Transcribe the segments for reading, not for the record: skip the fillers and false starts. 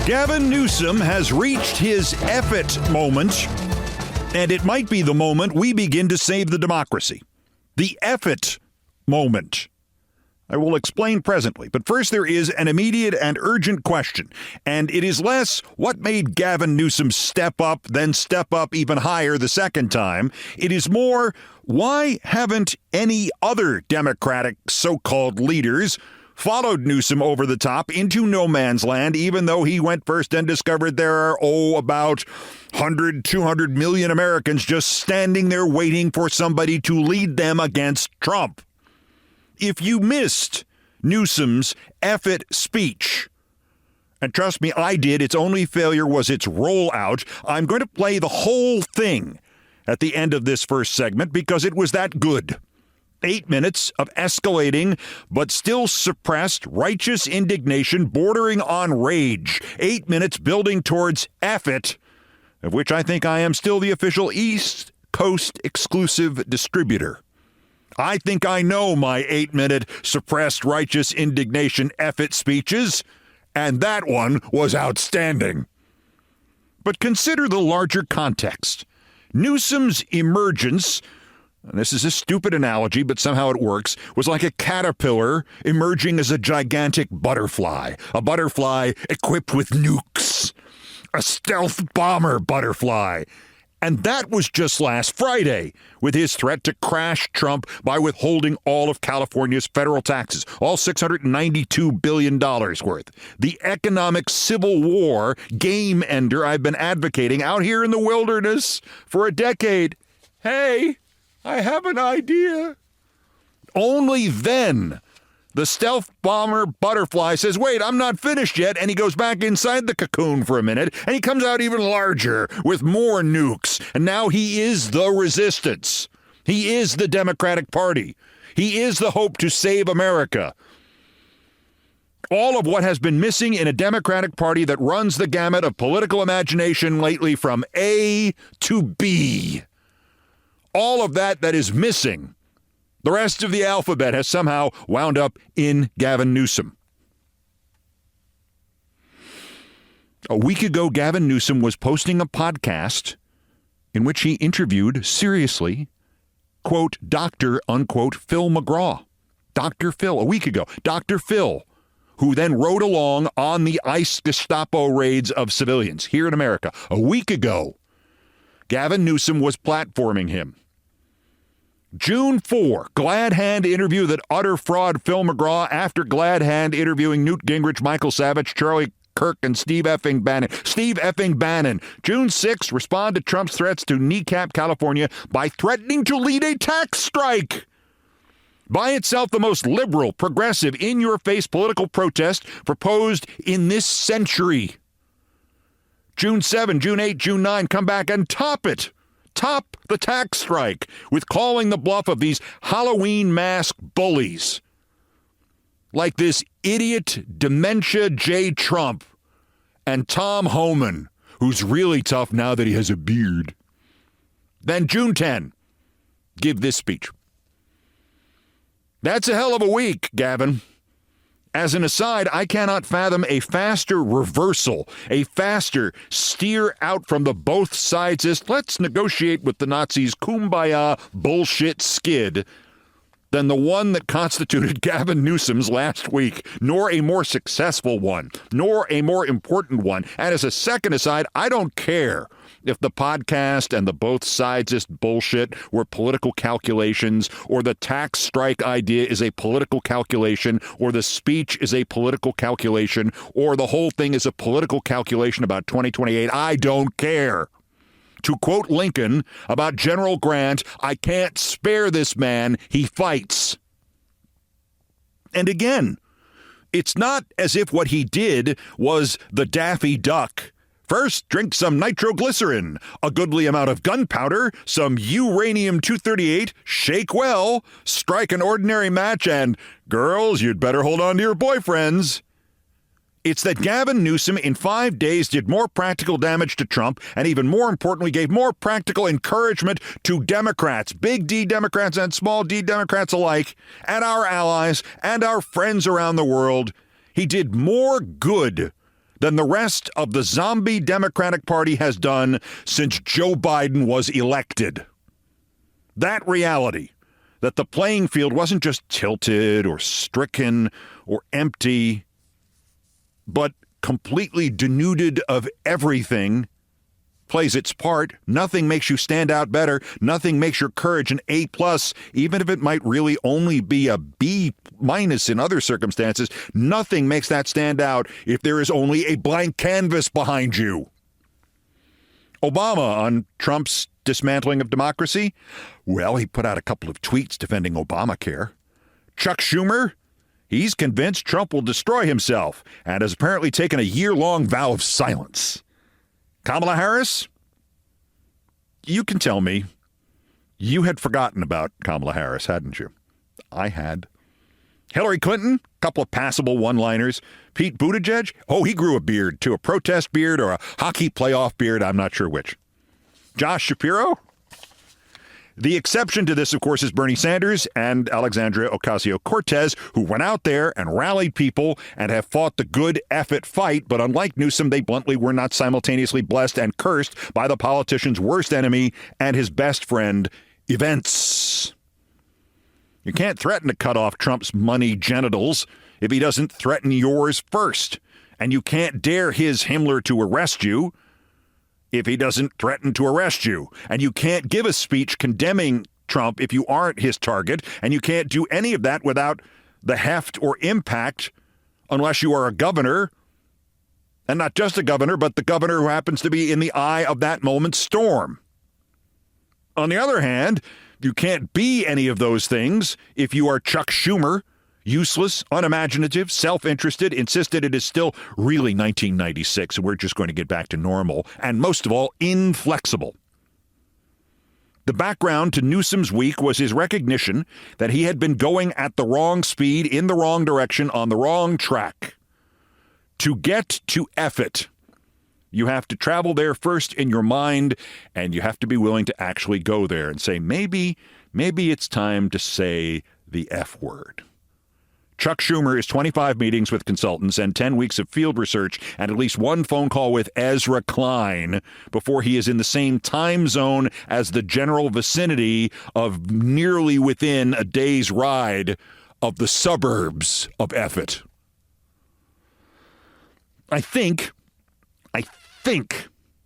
Gavin Newsom has reached his Eff-It moment, and it might be the moment we begin to save the democracy. The Eff-It moment. I will explain presently, but first there is an immediate and urgent question, and it is less what made Gavin Newsom step up, then step up even higher the second time. It is more, why haven't any other Democratic so-called leaders followed Newsom over the top into no man's land, even though he went first and discovered there are, about 100, 200 million Americans just standing there waiting for somebody to lead them against Trump. If you missed Newsom's Eff-It speech, and trust me, I did, its only failure was its rollout, I'm going to play the whole thing at the end of this first segment because it was that good. 8 minutes of escalating, but still suppressed, righteous indignation bordering on rage. 8 minutes building towards Eff-It, of which I think I am still the official East Coast Exclusive Distributor. I think I know my 8-minute suppressed, righteous indignation Eff-It speeches, and that one was outstanding. But consider the larger context. Newsom's emergence, and this is a stupid analogy, but somehow it works, was like a caterpillar emerging as a gigantic butterfly. A butterfly equipped with nukes. A stealth bomber butterfly. And that was just last Friday, with his threat to crash Trump by withholding all of California's federal taxes, all $692 billion worth. The economic civil war game ender I've been advocating out here in the wilderness for a decade. Hey, I have an idea. Only then the stealth bomber butterfly says, wait, I'm not finished yet. And he goes back inside the cocoon for a minute and he comes out even larger with more nukes. And now he is the resistance. He is the Democratic Party. He is the hope to save America. All of what has been missing in a Democratic Party that runs the gamut of political imagination lately from A to B. All of that is missing. The rest of the alphabet has somehow wound up in Gavin Newsom. A week ago, Gavin Newsom was posting a podcast in which he interviewed, seriously, quote, Dr., unquote, Phil McGraw. Dr. Phil, a week ago. Dr. Phil, who then rode along on the ICE Gestapo raids of civilians here in America. A week ago, Gavin Newsom was platforming him. June 4, Glad Hand interview that utter fraud Phil McGraw after Glad Hand interviewing Newt Gingrich, Michael Savage, Charlie Kirk, and Steve effing Bannon. Steve effing Bannon. June 6, respond to Trump's threats to kneecap California by threatening to lead a tax strike. By itself, the most liberal, progressive, in-your-face political protest proposed in this century. June 7, June 8, June 9, come back and top it. Top the tax strike with calling the bluff of these Halloween mask bullies. Like this idiot dementia J. Trump and Tom Homan, who's really tough now that he has a beard. Then June 10, give this speech. That's a hell of a week, Gavin. As an aside, I cannot fathom a faster reversal, a faster steer out from the both sidesist, let's negotiate with the Nazis, kumbaya bullshit skid than the one that constituted Gavin Newsom's last week, nor a more successful one, nor a more important one. And as a second aside, I don't care if the podcast and the both sidesist bullshit were political calculations, or the tax strike idea is a political calculation, or the speech is a political calculation, or the whole thing is a political calculation about 2028. I don't care. To quote Lincoln about General Grant, I can't spare this man. He fights. And again, it's not as if what he did was the Daffy Duck. First, drink some nitroglycerin, a goodly amount of gunpowder, some uranium-238, shake well, strike an ordinary match, and, girls, you'd better hold on to your boyfriends. It's that Gavin Newsom in 5 days did more practical damage to Trump and even more importantly gave more practical encouragement to Democrats, big D Democrats and small d Democrats alike, and our allies and our friends around the world. He did more good than the rest of the zombie Democratic Party has done since Joe Biden was elected. That reality, that the playing field wasn't just tilted or stricken or empty, but completely denuded of everything, plays its part. Nothing makes you stand out better. Nothing makes your courage an A+, even if it might really only be a B- in other circumstances. Nothing makes that stand out if there is only a blank canvas behind you. Obama on Trump's dismantling of democracy? Well, he put out a couple of tweets defending Obamacare. Chuck Schumer? He's convinced Trump will destroy himself and has apparently taken a year-long vow of silence. Kamala Harris? You can tell me you had forgotten about Kamala Harris, hadn't you? I had. Hillary Clinton? A couple of passable one-liners. Pete Buttigieg? Oh, he grew a beard, too. A protest beard or a hockey playoff beard. I'm not sure which. Josh Shapiro? The exception to this, of course, is Bernie Sanders and Alexandria Ocasio-Cortez, who went out there and rallied people and have fought the good Eff-It fight. But unlike Newsom, they bluntly were not simultaneously blessed and cursed by the politician's worst enemy and his best friend, events. You can't threaten to cut off Trump's money genitals if he doesn't threaten yours first. And you can't dare his Himmler to arrest you if he doesn't threaten to arrest you. And you can't give a speech condemning Trump if you aren't his target. And you can't do any of that without the heft or impact unless you are a governor. And not just a governor, but the governor who happens to be in the eye of that moment's storm. On the other hand, you can't be any of those things if you are Chuck Schumer, useless, unimaginative, self-interested, insisted it is still really 1996 and we're just going to get back to normal, and most of all, inflexible. The background to Newsom's week was his recognition that he had been going at the wrong speed, in the wrong direction, on the wrong track. To get to Eff-It, you have to travel there first in your mind, and you have to be willing to actually go there and say, maybe it's time to say the F word. Chuck Schumer is 25 meetings with consultants and 10 weeks of field research and at least one phone call with Ezra Klein before he is in the same time zone as the general vicinity of nearly within a day's ride of the suburbs of Eff-It. I think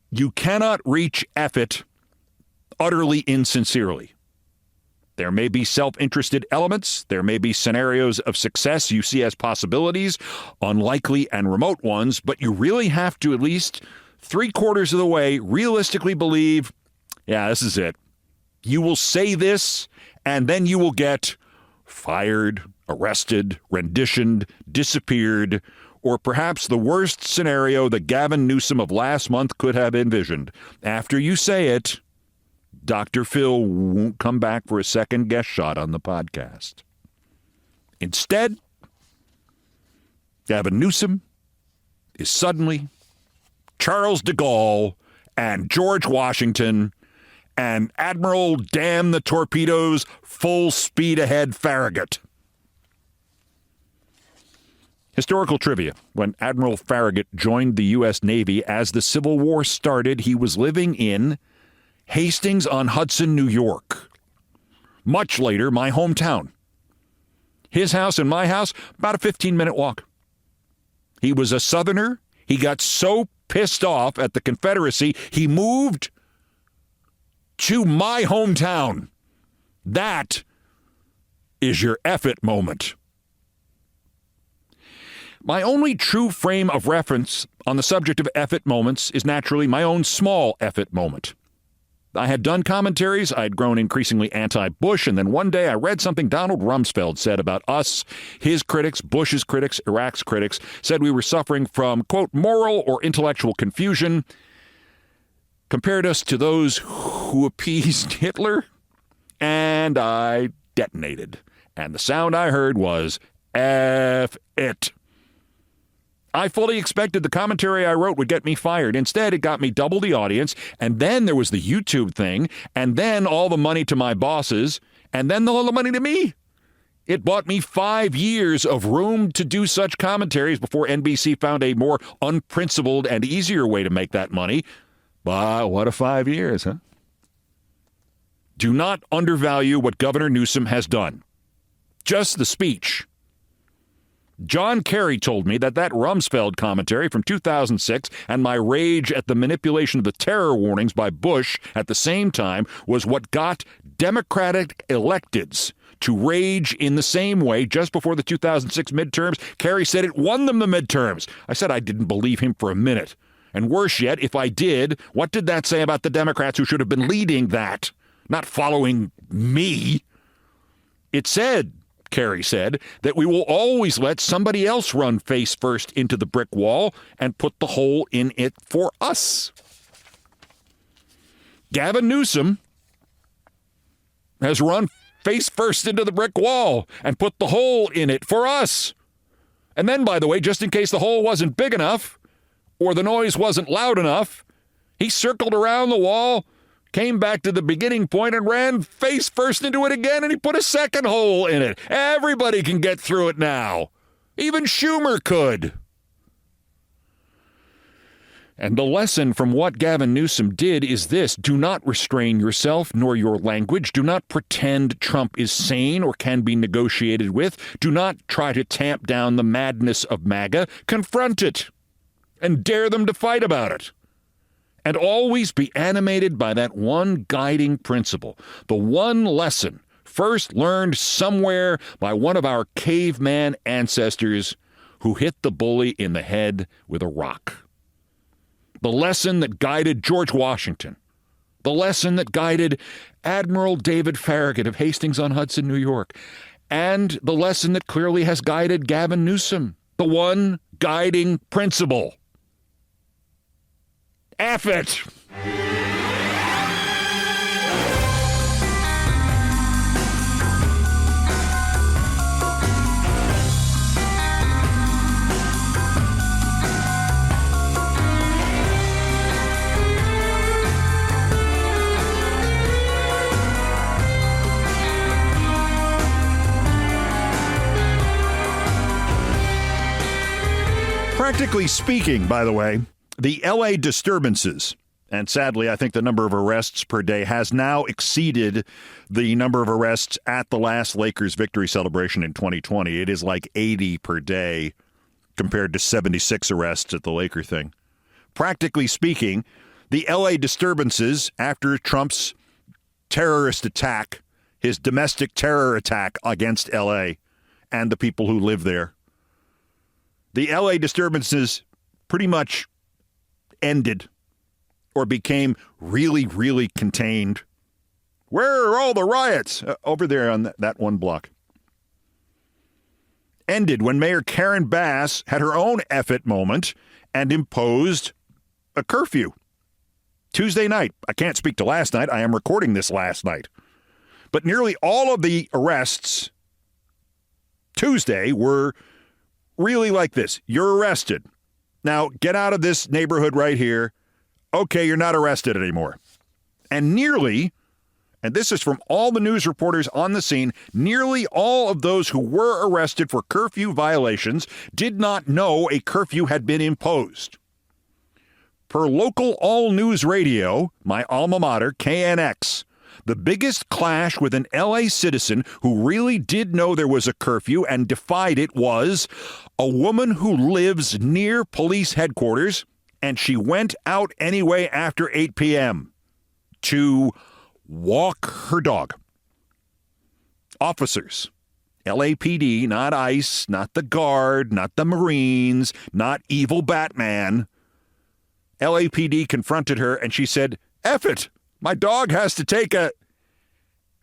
you cannot reach Eff-It utterly insincerely. There may be self-interested elements. There may be scenarios of success you see as possibilities, unlikely and remote ones, but you really have to at least 3/4 of the way realistically believe, yeah, this is it. You will say this, and then you will get fired, arrested, renditioned, disappeared, or perhaps the worst scenario that Gavin Newsom of last month could have envisioned. After you say it, Dr. Phil won't come back for a second guest shot on the podcast. Instead, Gavin Newsom is suddenly Charles de Gaulle and George Washington and Admiral Damn the Torpedoes full speed ahead Farragut. Historical trivia. When Admiral Farragut joined the U.S. Navy as the Civil War started, he was living in Hastings-on-Hudson, New York. Much later, my hometown. His house and my house, about a 15-minute walk. He was a Southerner. He got so pissed off at the Confederacy, he moved to my hometown. That is your Eff-It moment. My only true frame of reference on the subject of Eff-It moments is naturally my own small Eff-It moment. I had done commentaries, I'd grown increasingly anti-Bush, and then one day I read something Donald Rumsfeld said about us, his critics, Bush's critics, Iraq's critics, said we were suffering from, quote, moral or intellectual confusion, compared us to those who appeased Hitler, and I detonated. And the sound I heard was Eff-It. I fully expected the commentary I wrote would get me fired. Instead, it got me double the audience, and then there was the YouTube thing, and then all the money to my bosses, and then all the money to me. It bought me 5 years of room to do such commentaries before NBC found a more unprincipled and easier way to make that money. But what a 5 years, huh? Do not undervalue what Governor Newsom has done. Just the speech. John Kerry told me that Rumsfeld commentary from 2006 and my rage at the manipulation of the terror warnings by Bush at the same time was what got Democratic electeds to rage in the same way just before the 2006 midterms. Kerry said it won them the midterms. I said I didn't believe him for a minute. And worse yet, if I did, what did that say about the Democrats who should have been leading that, not following me? It said, Kerry said, that we will always let somebody else run face first into the brick wall and put the hole in it for us. Gavin Newsom has run face first into the brick wall and put the hole in it for us. And then, by the way, just in case the hole wasn't big enough or the noise wasn't loud enough, he circled around the wall, came back to the beginning point and ran face first into it again, and he put a second hole in it. Everybody can get through it now. Even Schumer could. And the lesson from what Gavin Newsom did is this: do not restrain yourself nor your language. Do not pretend Trump is sane or can be negotiated with. Do not try to tamp down the madness of MAGA. Confront it and dare them to fight about it. And always be animated by that one guiding principle, the one lesson first learned somewhere by one of our caveman ancestors who hit the bully in the head with a rock. The lesson that guided George Washington. The lesson that guided Admiral David Farragut of Hastings-on-Hudson, New York. And the lesson that clearly has guided Gavin Newsom. The one guiding principle. Eff-It! Practically speaking, by the way, the L.A. disturbances, and sadly, I think the number of arrests per day has now exceeded the number of arrests at the last Lakers victory celebration in 2020. It is like 80 per day compared to 76 arrests at the Laker thing. Practically speaking, the L.A. disturbances after Trump's terrorist attack, his domestic terror attack against L.A. and the people who live there, the L.A. disturbances pretty much ended or became really, really contained. Where are all the riots? Over there on that one block. Ended when Mayor Karen Bass had her own Eff-It moment and imposed a curfew. Tuesday night. I can't speak to last night. I am recording this last night. But nearly all of the arrests Tuesday were really like this. You're arrested. Now, get out of this neighborhood right here. Okay, you're not arrested anymore. And nearly, and this is from all the news reporters on the scene, nearly all of those who were arrested for curfew violations did not know a curfew had been imposed. Per local all-news radio, my alma mater, KNX, the biggest clash with an L.A. citizen who really did know there was a curfew and defied it was a woman who lives near police headquarters, and she went out anyway after 8 p.m. to walk her dog. Officers, LAPD, not ICE, not the Guard, not the Marines, not evil Batman. LAPD confronted her, and she said, Eff-It! My dog has to take a...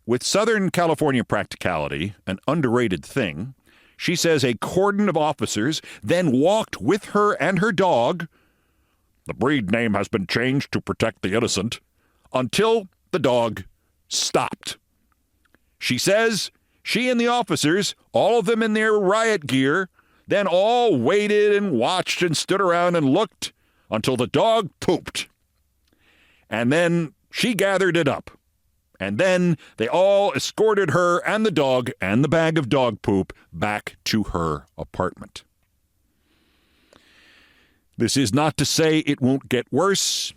With Southern California practicality, an underrated thing, she says a cordon of officers then walked with her and her dog, the breed name has been changed to protect the innocent, until the dog stopped. She says she and the officers, all of them in their riot gear, then all waited and watched and stood around and looked until the dog pooped. And then she gathered it up And then they all escorted her and the dog and the bag of dog poop back to her apartment. This is not to say it won't get worse.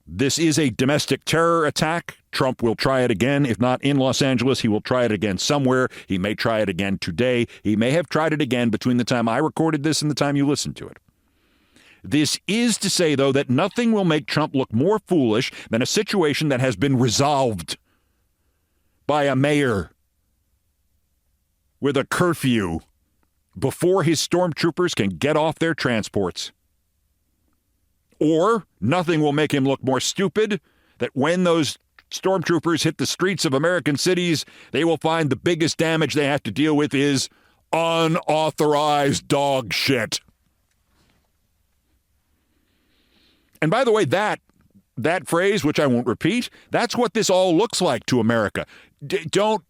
This is a domestic terror attack. Trump will try it again. If not in Los Angeles, he will try it again somewhere. He may try it again today. He may have tried it again between the time I recorded this and the time you listened to it. This is to say, though, that nothing will make Trump look more foolish than a situation that has been resolved by a mayor with a curfew before his stormtroopers can get off their transports. Or nothing will make him look more stupid that when those stormtroopers hit the streets of American cities, they will find the biggest damage they have to deal with is unauthorized dog shit. And by the way, that phrase, which I won't repeat, that's what this all looks like to America. Don't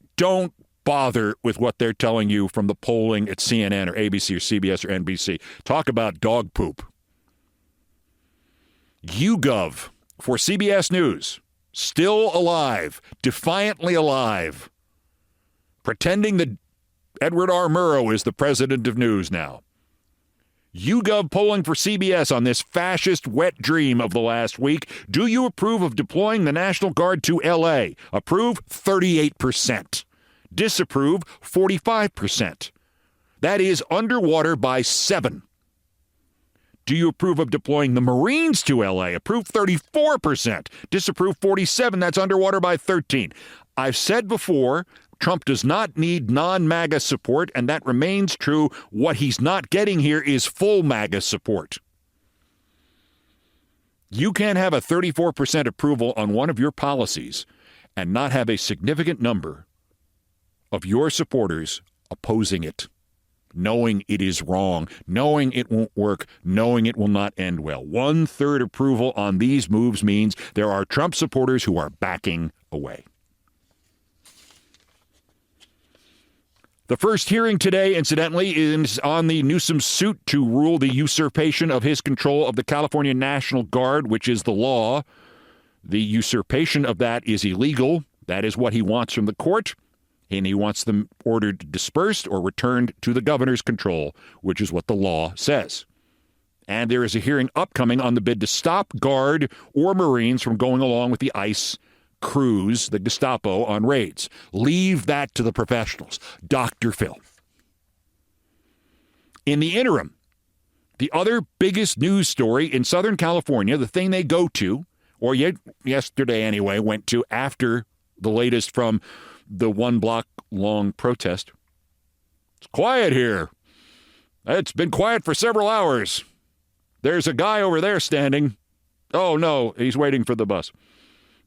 bother with what they're telling you from the polling at CNN or ABC or CBS or NBC. Talk about dog poop. YouGov for CBS News, still alive, defiantly alive, pretending that Edward R. Murrow is the president of news now. YouGov polling for CBS on this fascist wet dream of the last week. Do you approve of deploying the National Guard to L.A.? Approve, 38%. Disapprove, 45%. That is underwater by 7. Do you approve of deploying the Marines to L.A.? Approve, 34%. Disapprove, 47%. That's underwater by 13. I've said before, Trump does not need non-MAGA support, and that remains true. What he's not getting here is full MAGA support. You can't have a 34% approval on one of your policies and not have a significant number of your supporters opposing it, knowing it is wrong, knowing it won't work, knowing it will not end well. 1/3 approval on these moves means there are Trump supporters who are backing away. The first hearing today, incidentally, is on the Newsom suit to rule the usurpation of his control of the California National Guard, which is the law. The usurpation of that is illegal. That is what he wants from the court, and he wants them ordered dispersed or returned to the governor's control, which is what the law says. And there is a hearing upcoming on the bid to stop Guard or Marines from going along with the ICE crews, the Gestapo, on raids. Leave that to the professionals. Dr. Phil. In the interim, the other biggest news story in Southern California, the thing they go to, or yesterday anyway, went to after the latest from the 1-block-long protest. It's quiet here. It's been quiet for several hours. There's a guy over there standing. Oh, no, he's waiting for the bus.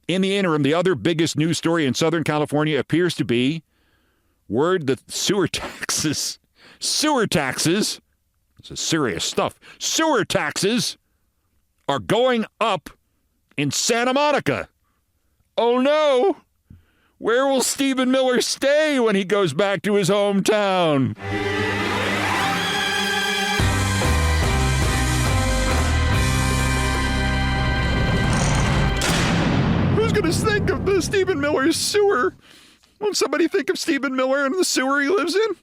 In the interim, the other biggest news story in Southern California appears to be word that sewer taxes, this is serious stuff, sewer taxes are going up in Santa Monica. Oh, no. Where will Stephen Miller stay when he goes back to his hometown? Who's going to think of the Stephen Miller's sewer? Won't somebody think of Stephen Miller and the sewer he lives in?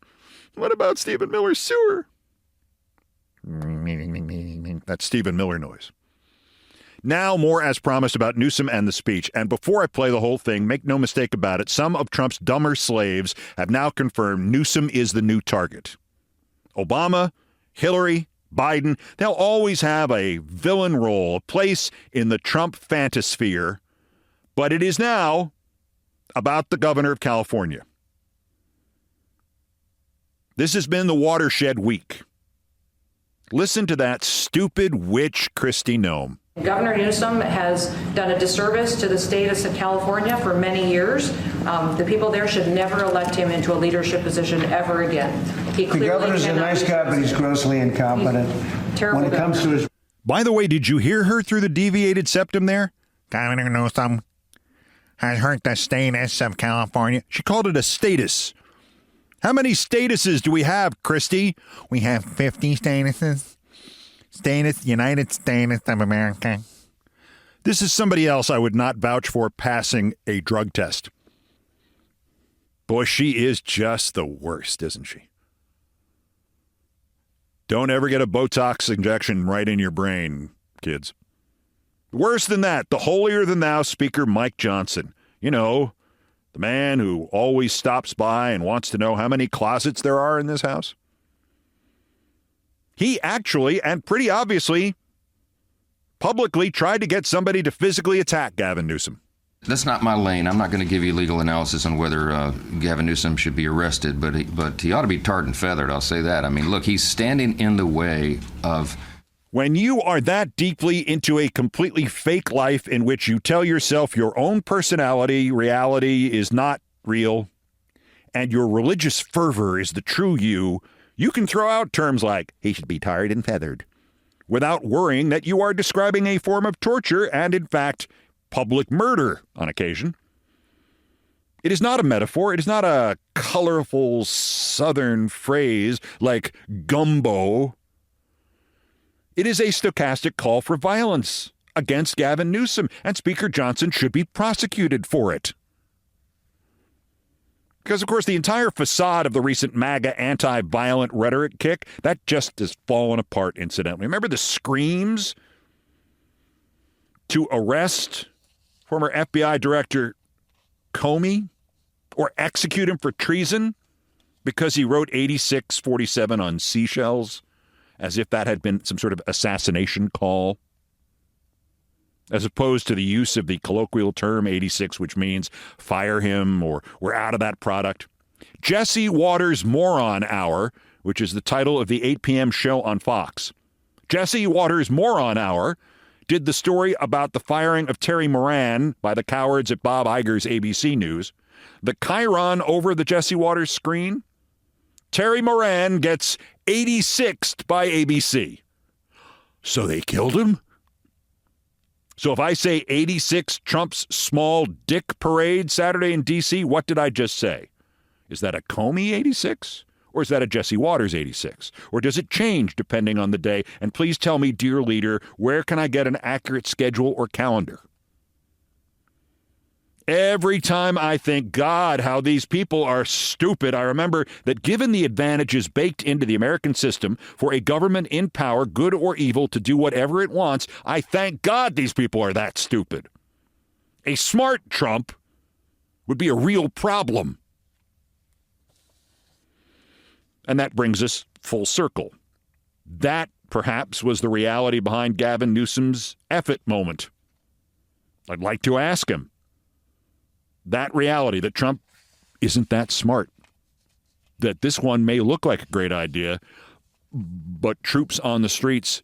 What about Stephen Miller's sewer? That's Stephen Miller noise. Now, more as promised about Newsom and the speech. And before I play the whole thing, make no mistake about it, some of Trump's dumber slaves have now confirmed Newsom is the new target. Obama, Hillary, Biden, they'll always have a villain role, a place in the Trump fantasphere. But it is now about the governor of California. This has been the watershed week. Listen to that stupid witch, Kristi Noem. Governor Newsom has done a disservice to the state of California for many years. The people there should never elect him into a leadership position ever again. The governor's a nice guy, but he's grossly incompetent. Terrible when it comes to his. By the way, did you hear her through the deviated septum there? Governor Newsom has hurt the status of California. She called it a status. How many statuses do we have, Kristi? We have 50 statuses. United States of America. This is somebody else I would not vouch for passing a drug test. Boy, she is just the worst, isn't she? Don't ever get a Botox injection right in your brain, kids. Worse than that, the holier-than-thou Speaker Mike Johnson. You know, the man who always stops by and wants to know how many closets there are in this house. He actually, and pretty obviously, publicly tried to get somebody to physically attack Gavin Newsom. That's not my lane. I'm not going to give you legal analysis on whether Gavin Newsom should be arrested, but he ought to be tarred and feathered, I'll say that. I mean, look, he's standing in the way of... When you are that deeply into a completely fake life in which you tell yourself your own personality, reality is not real, and your religious fervor is the true you, you can throw out terms like, he should be tarred and feathered, without worrying that you are describing a form of torture and, in fact, public murder on occasion. It is not a metaphor. It is not a colorful Southern phrase like gumbo. It is a stochastic call for violence against Gavin Newsom, and Speaker Johnson should be prosecuted for it. Because, of course, the entire facade of the recent MAGA anti-violent rhetoric kick, that just has fallen apart incidentally. Remember the screams to arrest former FBI Director Comey or execute him for treason because he wrote 8647 on seashells, as if that had been some sort of assassination call, as opposed to the use of the colloquial term 86, which means fire him or we're out of that product. Jesse Watters' Moron Hour, which is the title of the 8 p.m. show on Fox. Jesse Watters' Moron Hour did the story about the firing of Terry Moran by the cowards at Bob Iger's ABC News. The chyron over the Jesse Watters screen, Terry Moran gets 86'd by ABC. So they killed him? So if I say 86 Trump's small dick parade Saturday in D.C., what did I just say? Is that a Comey 86? Or is that a Jesse Watters 86? Or does it change depending on the day? And please tell me, dear leader, where can I get an accurate schedule or calendar? Every time I think, God, how these people are stupid, I remember that given the advantages baked into the American system for a government in power, good or evil, to do whatever it wants, I thank God these people are that stupid. A smart Trump would be a real problem. And that brings us full circle. That, perhaps, was the reality behind Gavin Newsom's Eff-It moment. I'd like to ask him. That reality, that Trump isn't that smart, that this one may look like a great idea, but troops on the streets,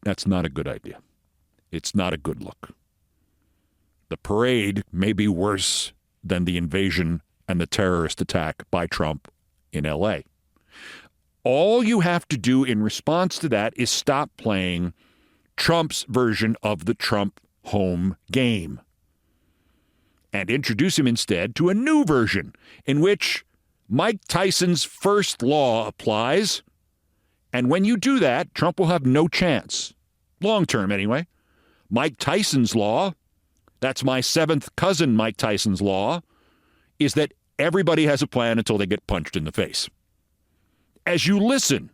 that's not a good idea. It's not a good look. The parade may be worse than the invasion and the terrorist attack by Trump in L.A. All you have to do in response to that is stop playing Trump's version of the Trump home game and introduce him instead to a new version in which Mike Tyson's first law applies. And when you do that, Trump will have no chance. Long term, anyway. Mike Tyson's law, that's my seventh cousin Mike Tyson's law, is that everybody has a plan until they get punched in the face. As you listen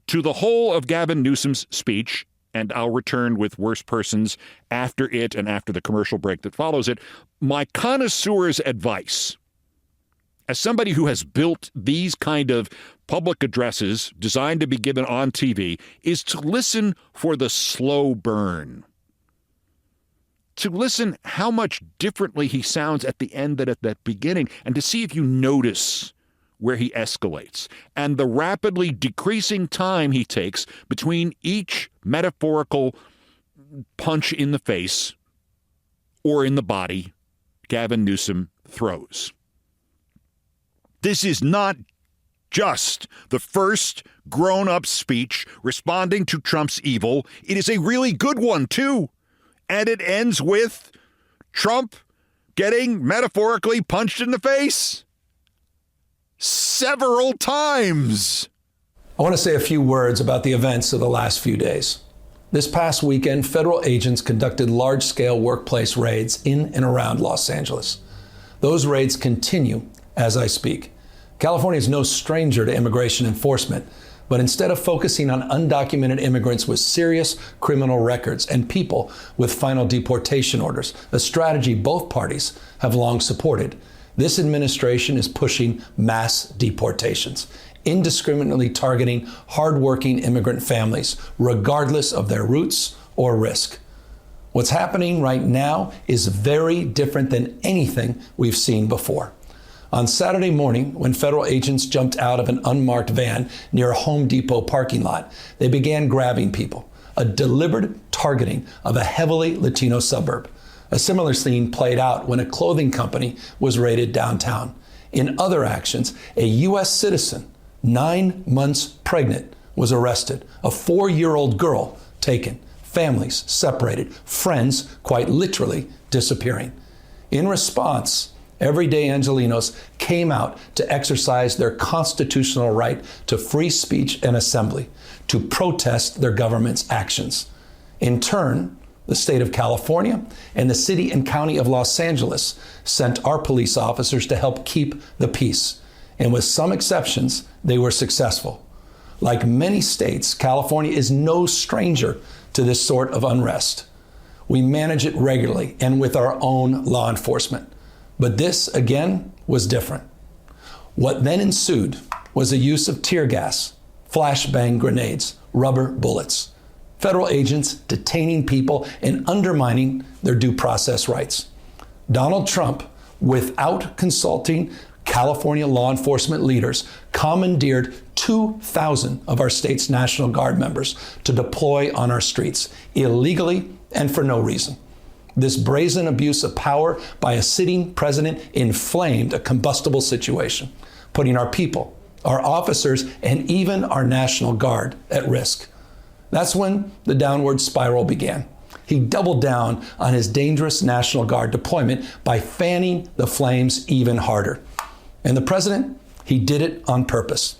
to the whole of Gavin Newsom's speech, and I'll return with worse persons after it and after the commercial break that follows it, my connoisseur's advice, as somebody who has built these kind of public addresses designed to be given on TV, is to listen for the slow burn. To listen how much differently he sounds at the end than at that beginning, and to see if you notice where he escalates, and the rapidly decreasing time he takes between each metaphorical punch in the face or in the body Gavin Newsom throws. This is not just the first grown-up speech responding to Trump's evil. It is a really good one, too. And it ends with Trump getting metaphorically punched in the face several times. I want to say a few words about the events of the last few days. This past weekend, federal agents conducted large-scale workplace raids in and around Los Angeles. Those raids continue as I speak. California is no stranger to immigration enforcement, but instead of focusing on undocumented immigrants with serious criminal records and people with final deportation orders, a strategy both parties have long supported, this administration is pushing mass deportations, indiscriminately targeting hardworking immigrant families, regardless of their roots or risk. What's happening right now is very different than anything we've seen before. On Saturday morning, when federal agents jumped out of an unmarked van near a Home Depot parking lot, they began grabbing people, a deliberate targeting of a heavily Latino suburb. A similar scene played out when a clothing company was raided downtown. In other actions, a U.S. citizen, 9 months pregnant, was arrested. A 4-year-old girl taken. Families separated. Friends quite literally disappearing. In response, everyday Angelenos came out to exercise their constitutional right to free speech and assembly, to protest their government's actions. In turn, the state of California and the city and county of Los Angeles sent our police officers to help keep the peace. And with some exceptions, they were successful. Like many states, California is no stranger to this sort of unrest. We manage it regularly and with our own law enforcement. But this, again, was different. What then ensued was the use of tear gas, flashbang grenades, rubber bullets, federal agents detaining people and undermining their due process rights. Donald Trump, without consulting California law enforcement leaders, commandeered 2,000 of our state's National Guard members to deploy on our streets, illegally and for no reason. This brazen abuse of power by a sitting president inflamed a combustible situation, putting our people, our officers, and even our National Guard at risk. That's when the downward spiral began. He doubled down on his dangerous National Guard deployment by fanning the flames even harder. And the president, he did it on purpose.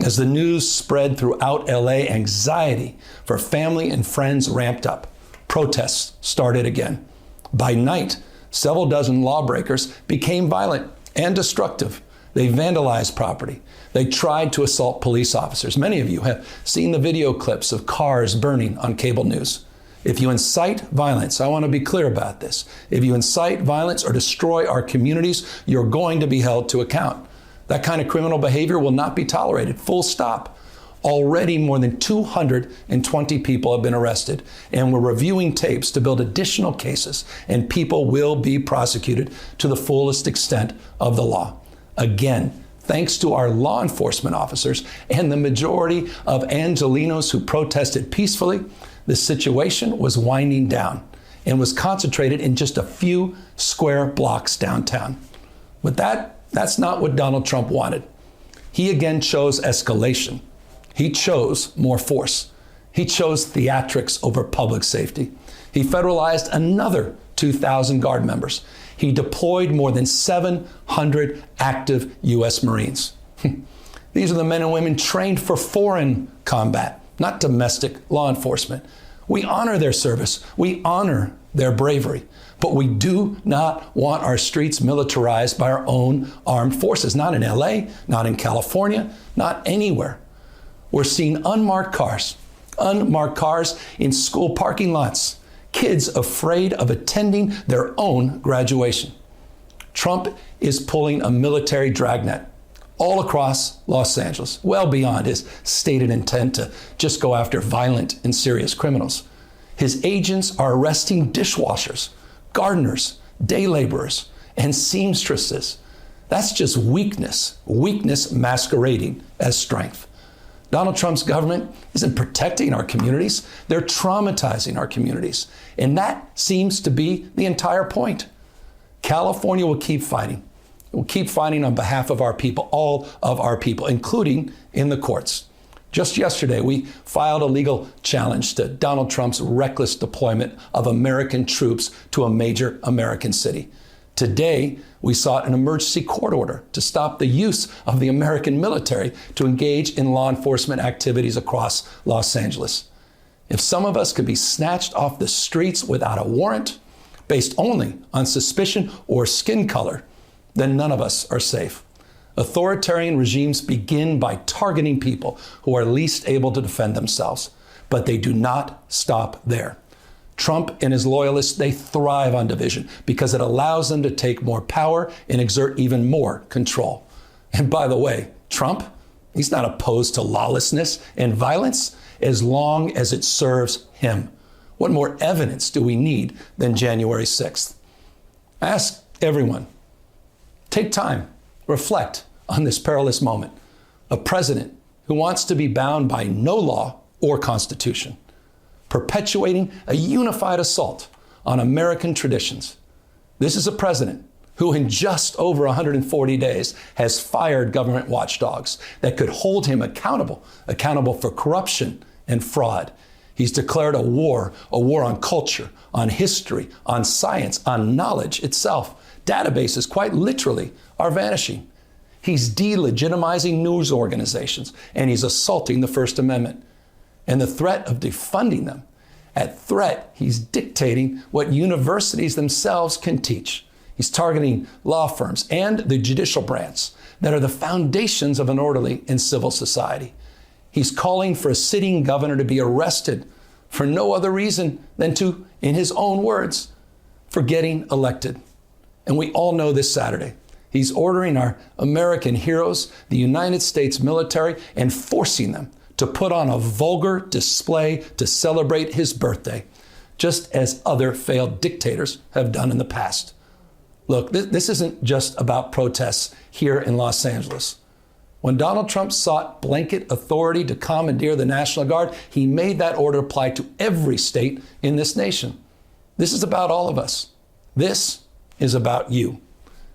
As the news spread throughout LA, anxiety for family and friends ramped up. Protests started again. By night, several dozen lawbreakers became violent and destructive. They vandalized property. They tried to assault police officers. Many of you have seen the video clips of cars burning on cable news. If you incite violence, I want to be clear about this. If you incite violence or destroy our communities, you're going to be held to account. That kind of criminal behavior will not be tolerated, full stop. Already more than 220 people have been arrested, and we're reviewing tapes to build additional cases, and people will be prosecuted to the fullest extent of the law. Again, thanks to our law enforcement officers and the majority of Angelenos who protested peacefully, the situation was winding down and was concentrated in just a few square blocks downtown. But that's not what Donald Trump wanted. He again chose escalation. He chose more force. He chose theatrics over public safety. He federalized another 2,000 Guard members. He deployed more than 700 active U.S. Marines. These are the men and women trained for foreign combat, not domestic law enforcement. We honor their service. We honor their bravery. But we do not want our streets militarized by our own armed forces. Not in LA, not in California, not anywhere. We're seeing unmarked cars in school parking lots, kids afraid of attending their own graduation. Trump is pulling a military dragnet all across Los Angeles, well beyond his stated intent to just go after violent and serious criminals. His agents are arresting dishwashers, gardeners, day laborers, and seamstresses. That's just weakness masquerading as strength. Donald Trump's government isn't protecting our communities. They're traumatizing our communities. And that seems to be the entire point. California will keep fighting. It will keep fighting on behalf of our people, all of our people, including in the courts. Just yesterday, we filed a legal challenge to Donald Trump's reckless deployment of American troops to a major American city. Today, we sought an emergency court order to stop the use of the American military to engage in law enforcement activities across Los Angeles. If some of us could be snatched off the streets without a warrant, based only on suspicion or skin color, then none of us are safe. Authoritarian regimes begin by targeting people who are least able to defend themselves, but they do not stop there. Trump and his loyalists, they thrive on division because it allows them to take more power and exert even more control. And by the way, Trump, he's not opposed to lawlessness and violence as long as it serves him. What more evidence do we need than January 6th? Ask everyone. Take time, reflect on this perilous moment. A president who wants to be bound by no law or constitution, perpetuating a unified assault on American traditions. This is a president who in just over 140 days has fired government watchdogs that could hold him accountable for corruption and fraud. He's declared a war on culture, on history, on science, on knowledge itself. Databases, quite literally, are vanishing. He's delegitimizing news organizations, and he's assaulting the First Amendment. And the threat of defunding them, at threat, he's dictating what universities themselves can teach. He's targeting law firms and the judicial branch that are the foundations of an orderly and civil society. He's calling for a sitting governor to be arrested for no other reason than to, in his own words, for getting elected. And we all know this Saturday, he's ordering our American heroes, the United States military, and forcing them to put on a vulgar display to celebrate his birthday, just as other failed dictators have done in the past. Look, this isn't just about protests here in Los Angeles. When Donald Trump sought blanket authority to commandeer the National Guard, he made that order apply to every state in this nation. This is about all of us. This is about you.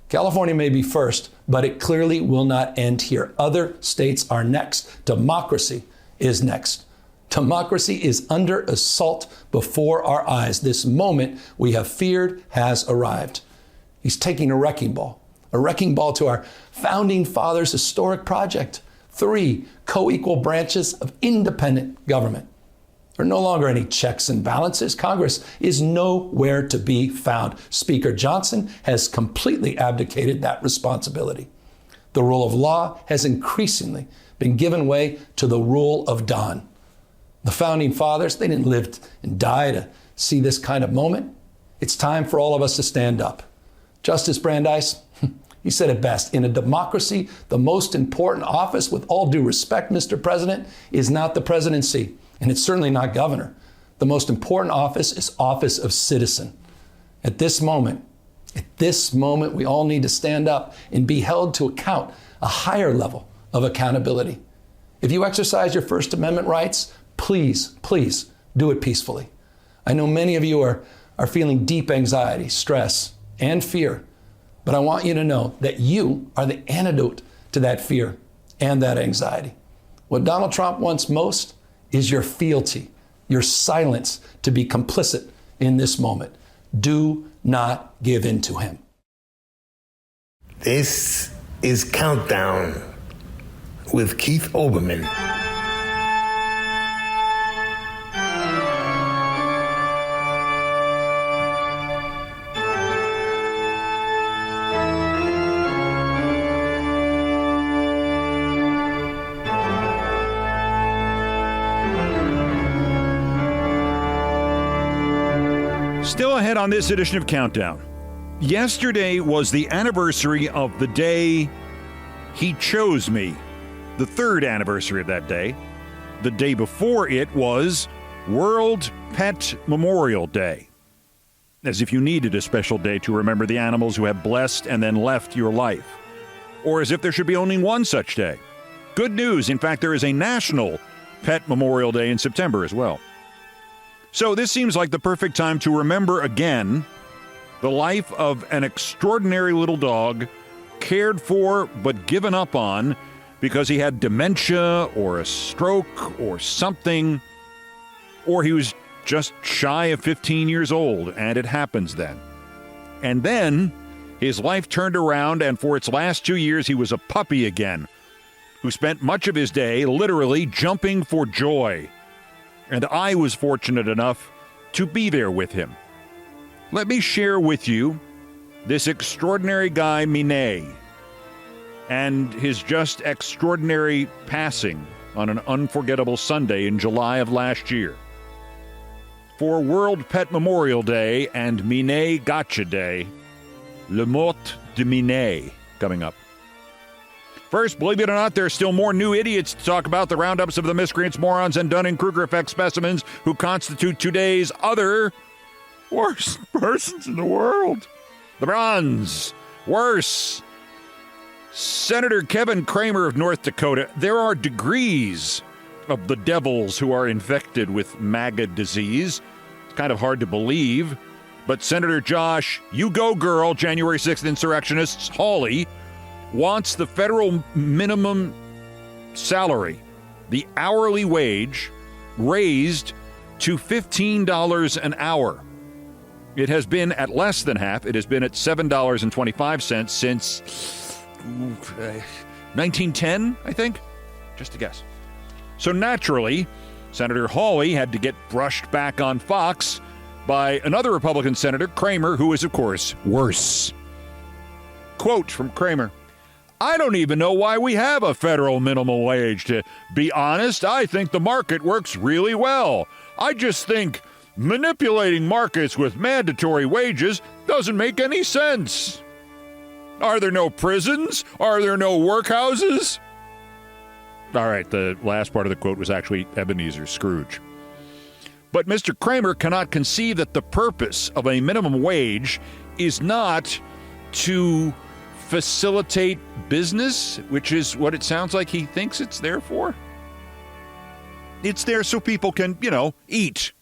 California may be first, but it clearly will not end here. Other states are next. Democracy is next. Democracy is under assault before our eyes. This moment we have feared has arrived. He's taking a wrecking ball to our founding fathers' historic project. 3 co-equal branches of independent government. There are no longer any checks and balances. Congress is nowhere to be found. Speaker Johnson has completely abdicated that responsibility. The rule of law has increasingly been given way to the rule of Don. The founding fathers, they didn't live and die to see this kind of moment. It's time for all of us to stand up. Justice Brandeis, he said it best. In a democracy, the most important office, with all due respect, Mr. President, is not the presidency, and it's certainly not governor. The most important office is office of citizen. At this moment, we all need to stand up and be held to account, a higher level of accountability. If you exercise your First Amendment rights, please do it peacefully. I know many of you are feeling deep anxiety, stress, and fear, but I want you to know that you are the antidote to that fear and that anxiety. What Donald Trump wants most is your fealty, your silence to be complicit in this moment. Do not give in to him. This is Countdown with Keith Olbermann. Still ahead on this edition of Countdown. Yesterday was the anniversary of the day he chose me. The 3rd anniversary of that day. The day before it was World Pet Memorial Day. As if you needed a special day to remember the animals who have blessed and then left your life. Or as if there should be only one such day. Good news, in fact, there is a National Pet Memorial Day in September as well. So this seems like the perfect time to remember again the life of an extraordinary little dog, cared for but given up on because he had dementia or a stroke or something, or he was just shy of 15 years old, and it happens then. And then his life turned around, and for its last 2 years he was a puppy again, who spent much of his day literally jumping for joy. and I was fortunate enough to be there with him. Let me share with you this extraordinary guy, Minet, and his just extraordinary passing on an unforgettable Sunday in July of last year. For World Pet Memorial Day and Minet Gotcha Day, Le Mort de Minet coming up. First, believe it or not, there are still more new idiots to talk about, the roundups of the miscreants, morons, and Dunning-Kruger effect specimens who constitute today's other worst persons in the world. The bronze. Worse. Senator Kevin Cramer of North Dakota. There are degrees of the devils who are infected with MAGA disease. It's kind of hard to believe. But Senator Josh, you go girl, January 6th insurrectionists, Hawley, wants the federal minimum salary, the hourly wage, raised to $15 an hour. It has been at less than half. It has been at $7.25 since 1910, I think. Just a guess. So naturally, Senator Hawley had to get brushed back on Fox by another Republican senator, Cramer, who is, of course, worse. Quote from Cramer, "I don't even know why we have a federal minimum wage. To be honest, I think the market works really well. I just think manipulating markets with mandatory wages doesn't make any sense. Are there no prisons? Are there no workhouses?" All right, the last part of the quote was actually Ebenezer Scrooge. But Mr. Cramer cannot conceive that the purpose of a minimum wage is not to facilitate business, which is what it sounds like he thinks it's there for. It's there so people can, eat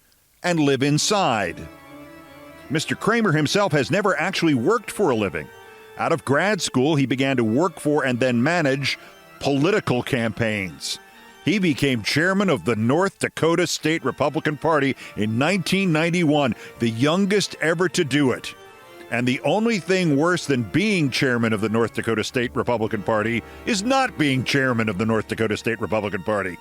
and live inside. Mr. Cramer himself has never actually worked for a living. Out of grad school, he began to work for and then manage political campaigns. He became chairman of the North Dakota State Republican Party in 1991, the youngest ever to do it. And the only thing worse than being chairman of the North Dakota State Republican Party is not being chairman of the North Dakota State Republican Party.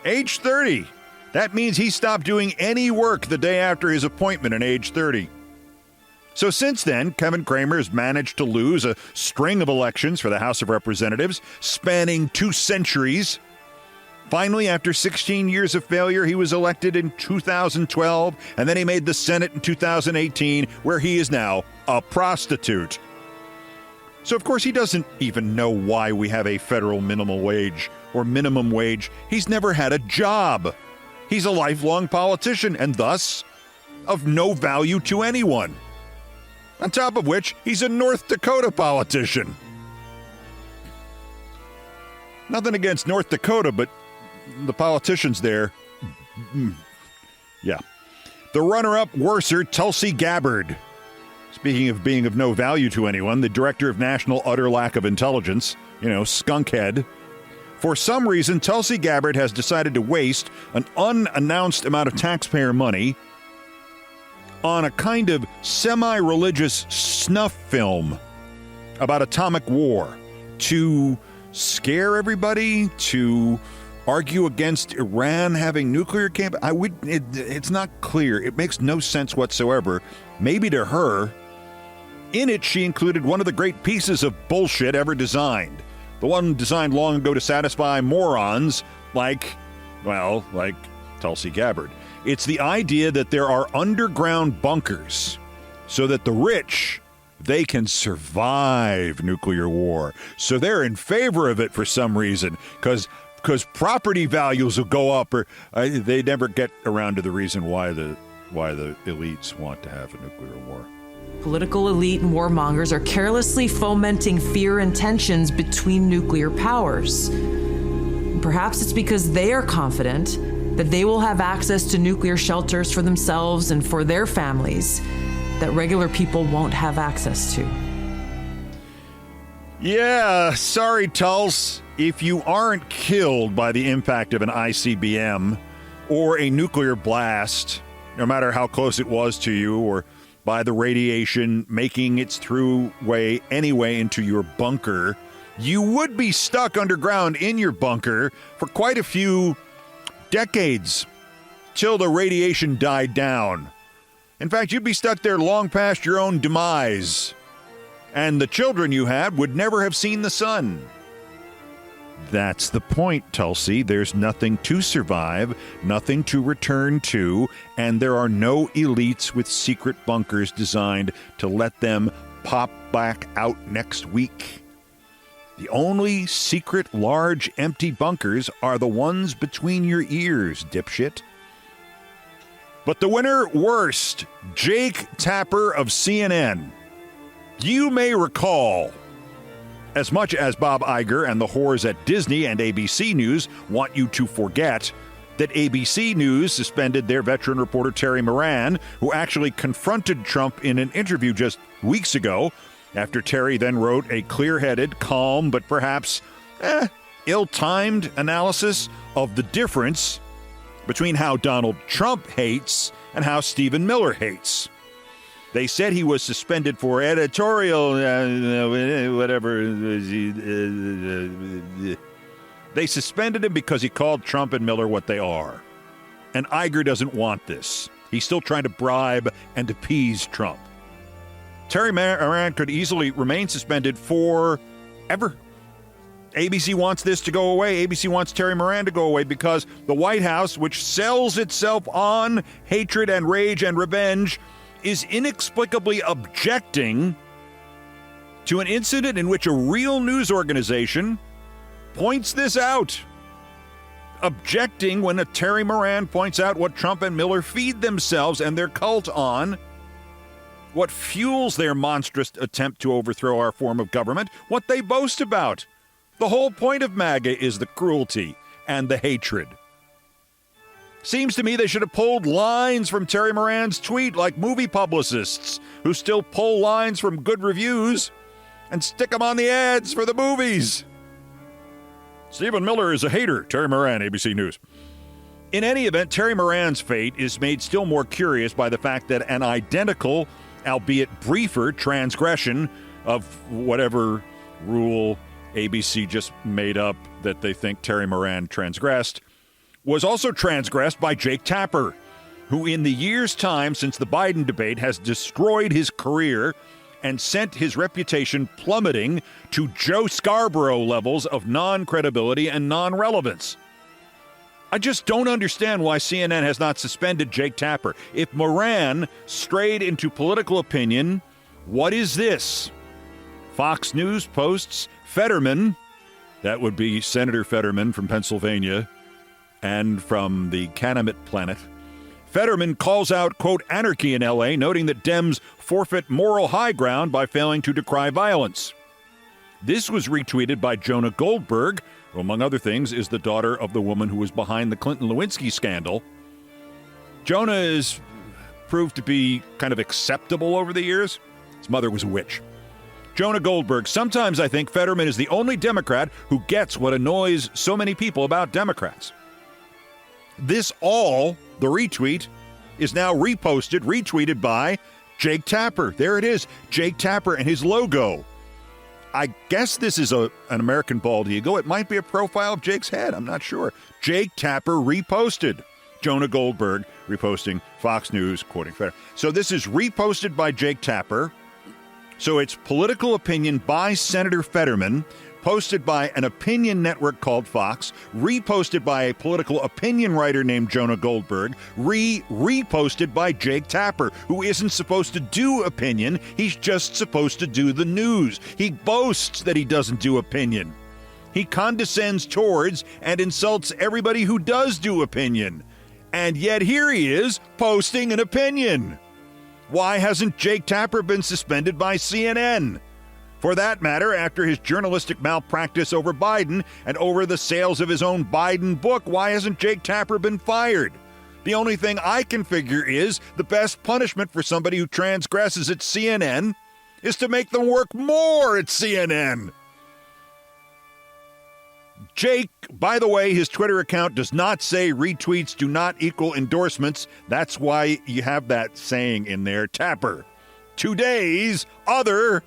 Age 30. That means he stopped doing any work the day after his appointment at age 30. So since then, Kevin Cramer has managed to lose a string of elections for the House of Representatives, spanning 2 centuries. Finally, after 16 years of failure, he was elected in 2012, and then he made the Senate in 2018, where he is now a prostitute. So, of course, he doesn't even know why we have a federal minimum wage or minimum wage. He's never had a job. He's a lifelong politician, and thus of no value to anyone. On top of which, he's a North Dakota politician. Nothing against North Dakota, but the politicians there, yeah. The runner-up, worser, Tulsi Gabbard. Speaking of being of no value to anyone, the director of national utter lack of intelligence, skunkhead. For some reason, Tulsi Gabbard has decided to waste an unannounced amount of taxpayer money on a kind of semi-religious snuff film about atomic war to scare everybody, to argue against Iran having nuclear camp. It's not clear. It makes no sense whatsoever. Maybe to her. In it, she included one of the great pieces of bullshit ever designed. The one designed long ago to satisfy morons like Tulsi Gabbard. It's the idea that there are underground bunkers so that the rich, they can survive nuclear war. So they're in favor of it for some reason, because property values will go up, or they never get around to the reason why the elites want to have a nuclear war. Political elite and warmongers are carelessly fomenting fear and tensions between nuclear powers. Perhaps it's because they are confident that they will have access to nuclear shelters for themselves and for their families that regular people won't have access to. Yeah, sorry, Tulsi. If you aren't killed by the impact of an ICBM or a nuclear blast, no matter how close it was to you, or by the radiation making its way anyway into your bunker, you would be stuck underground in your bunker for quite a few decades till the radiation died down. In fact, you'd be stuck there long past your own demise. And the children you had would never have seen the sun. That's the point, Tulsi. There's nothing to survive, nothing to return to, and there are no elites with secret bunkers designed to let them pop back out next week. The only secret, large, empty bunkers are the ones between your ears, dipshit. But the winner worst, Jake Tapper of CNN. You may recall, as much as Bob Iger and the whores at Disney and ABC News want you to forget, that ABC News suspended their veteran reporter Terry Moran, who actually confronted Trump in an interview just weeks ago, after Terry then wrote a clear-headed, calm, but perhaps ill-timed analysis of the difference between how Donald Trump hates and how Stephen Miller hates. They said he was suspended for editorial, whatever. They suspended him because he called Trump and Miller what they are. And Iger doesn't want this. He's still trying to bribe and appease Trump. Terry Moran could easily remain suspended forever. ABC wants this to go away. ABC wants Terry Moran to go away because the White House, which sells itself on hatred and rage and revenge, is inexplicably objecting to an incident in which a real news organization points this out. Objecting when a Terry Moran points out what Trump and Miller feed themselves and their cult on, what fuels their monstrous attempt to overthrow our form of government, what they boast about. The whole point of MAGA is the cruelty and the hatred. Seems to me they should have pulled lines from Terry Moran's tweet like movie publicists who still pull lines from good reviews and stick them on the ads for the movies. Stephen Miller is a hater, Terry Moran, ABC News. In any event, Terry Moran's fate is made still more curious by the fact that an identical, albeit briefer, transgression of whatever rule ABC just made up that they think Terry Moran transgressed was also transgressed by Jake Tapper, who in the year's time since the Biden debate has destroyed his career and sent his reputation plummeting to Joe Scarborough levels of non-credibility and non-relevance. I just don't understand why CNN has not suspended Jake Tapper. If Moran strayed into political opinion, what is this? Fox News posts Fetterman, that would be Senator Fetterman from Pennsylvania and from the Canaanite planet. Fetterman calls out, quote, anarchy in L.A., noting that Dems forfeit moral high ground by failing to decry violence. This was retweeted by Jonah Goldberg, who, among other things, is the daughter of the woman who was behind the Clinton-Lewinsky scandal. Jonah is proved to be kind of acceptable over the years. His mother was a witch. Jonah Goldberg, sometimes I think Fetterman is the only Democrat who gets what annoys so many people about Democrats. This all, the retweet, is now retweeted by Jake Tapper. There it is, Jake Tapper and his logo. I guess this is an American bald eagle. It might be a profile of Jake's head. I'm not sure. Jake Tapper reposted. Jonah Goldberg reposting Fox News, quoting Fetterman. So this is reposted by Jake Tapper. So it's political opinion by Senator Fetterman, posted by an opinion network called Fox, reposted by a political opinion writer named Jonah Goldberg, reposted by Jake Tapper, who isn't supposed to do opinion. He's just supposed to do the news. He boasts that he doesn't do opinion. He condescends towards and insults everybody who does do opinion. And yet here he is posting an opinion. Why hasn't Jake Tapper been suspended by CNN? For that matter, after his journalistic malpractice over Biden and over the sales of his own Biden book, why hasn't Jake Tapper been fired? The only thing I can figure is the best punishment for somebody who transgresses at CNN is to make them work more at CNN. Jake, by the way, his Twitter account does not say retweets do not equal endorsements. That's why you have that saying in there. Tapper, today's other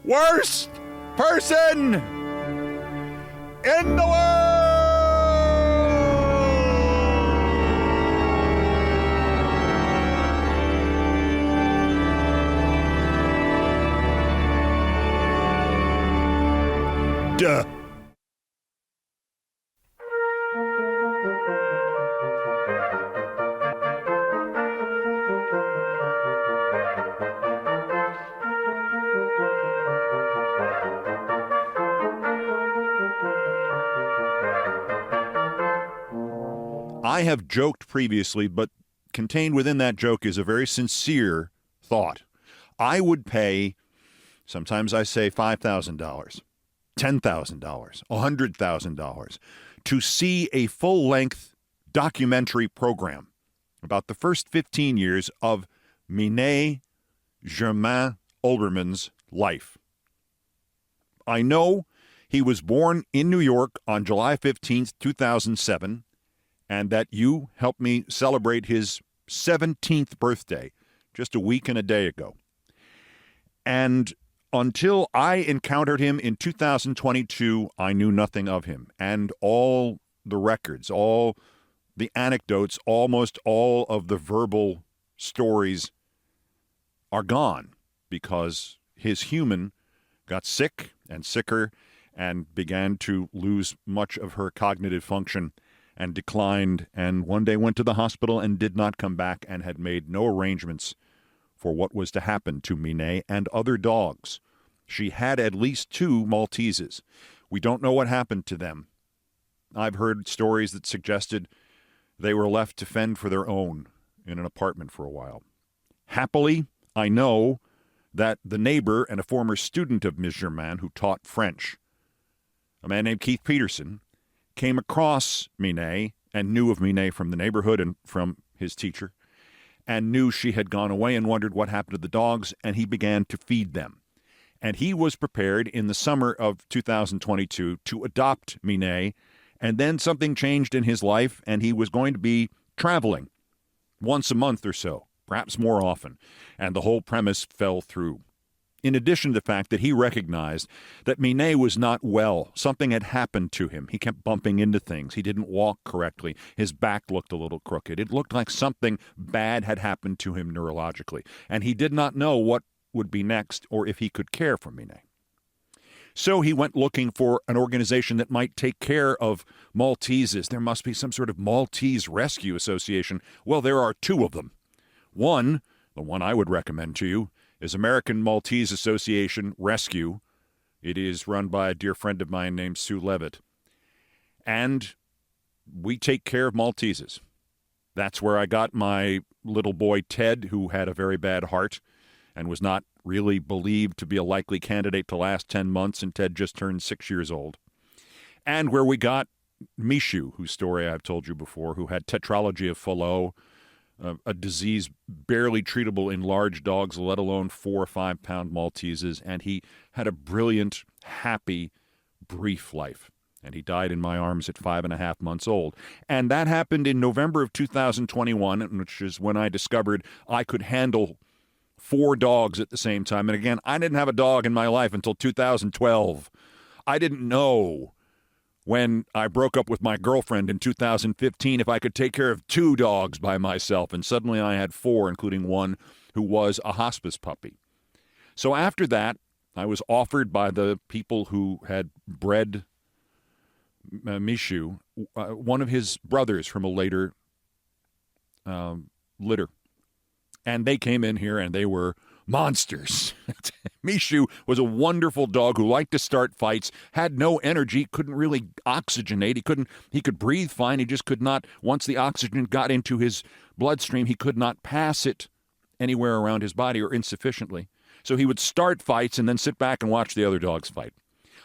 worst person in the world. I have joked previously, but contained within that joke is a very sincere thought. I would pay, sometimes I say $5,000, $10,000, $100,000 to see a full-length documentary program about the first 15 years of Minet Germain Olbermann's life. I know he was born in New York on July 15th, 2007, and that you helped me celebrate his 17th birthday just a week and a day ago. And until I encountered him in 2022, I knew nothing of him. And all the records, all the anecdotes, almost all of the verbal stories are gone because his human got sick and sicker and began to lose much of her cognitive function and declined, and one day went to the hospital and did not come back and had made no arrangements for what was to happen to Minet and other dogs. She had at least 2 Malteses. We don't know what happened to them. I've heard stories that suggested they were left to fend for their own in an apartment for a while. Happily, I know that the neighbor and a former student of Ms. Germain who taught French, a man named Keith Peterson, came across Minet and knew of Minet from the neighborhood and from his teacher, and knew she had gone away and wondered what happened to the dogs, and he began to feed them. And he was prepared in the summer of 2022 to adopt Minet, and then something changed in his life, and he was going to be traveling once a month or so, perhaps more often, and the whole premise fell through. In addition to the fact that he recognized that Minet was not well. Something had happened to him. He kept bumping into things. He didn't walk correctly. His back looked a little crooked. It looked like something bad had happened to him neurologically. And he did not know what would be next or if he could care for Minet. So he went looking for an organization that might take care of Malteses. There must be some sort of Maltese Rescue Association. Well, there are 2 of them. One, the one I would recommend to you, is American Maltese Association Rescue. It is run by a dear friend of mine named Sue Levitt. And we take care of Malteses. That's where I got my little boy Ted, who had a very bad heart and was not really believed to be a likely candidate to last 10 months, and Ted just turned 6 years old. And where we got Michoud, whose story I've told you before, who had tetralogy of Fallot, a disease barely treatable in large dogs, let alone 4 or 5 pound Malteses. And he had a brilliant, happy, brief life. And he died in my arms at 5.5 months old. And that happened in November of 2021, which is when I discovered I could handle 4 dogs at the same time. And again, I didn't have a dog in my life until 2012. I didn't know when I broke up with my girlfriend in 2015 if I could take care of 2 dogs by myself. And suddenly I had 4, including one who was a hospice puppy. So after that, I was offered by the people who had bred Michoud, one of his brothers from a later litter. And they came in here and they were monsters. Michoud was a wonderful dog who liked to start fights, had no energy, couldn't really oxygenate. He could breathe fine. He just could not, once the oxygen got into his bloodstream, he could not pass it anywhere around his body or insufficiently. So he would start fights and then sit back and watch the other dogs fight.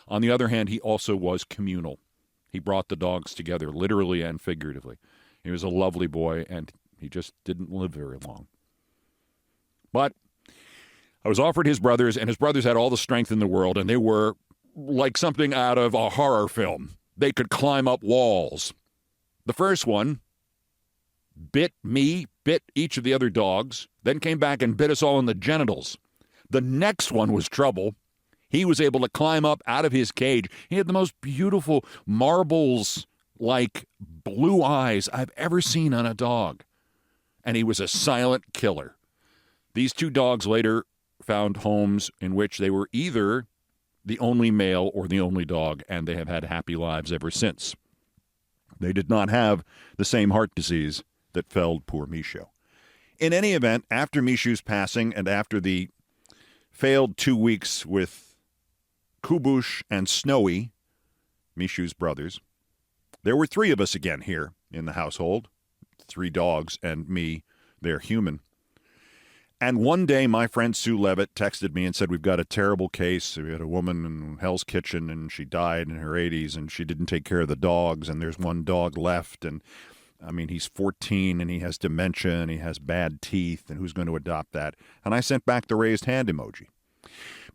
On the other hand, he also was communal. He brought the dogs together, literally and figuratively. He was a lovely boy, and he just didn't live very long. But I was offered his brothers, and his brothers had all the strength in the world, and they were like something out of a horror film. They could climb up walls. The first one bit me, bit each of the other dogs, then came back and bit us all in the genitals. The next one was trouble. He was able to climb up out of his cage. He had the most beautiful marbles-like blue eyes I've ever seen on a dog. And he was a silent killer. These 2 dogs later found homes in which they were either the only male or the only dog, and they have had happy lives ever since. They did not have the same heart disease that felled poor Michaud. In any event, after Michaud's passing and after the failed 2 weeks with Kubush and Snowy, Michaud's brothers, there were 3 of us again here in the household, 3 dogs and me, their human. And one day my friend Sue Levitt texted me and said, we've got a terrible case. We had a woman in Hell's Kitchen, and she died in her 80s, and she didn't take care of the dogs, and there's one dog left, and I mean, he's 14, and he has dementia, and he has bad teeth, and who's going to adopt that? And I sent back the raised hand emoji.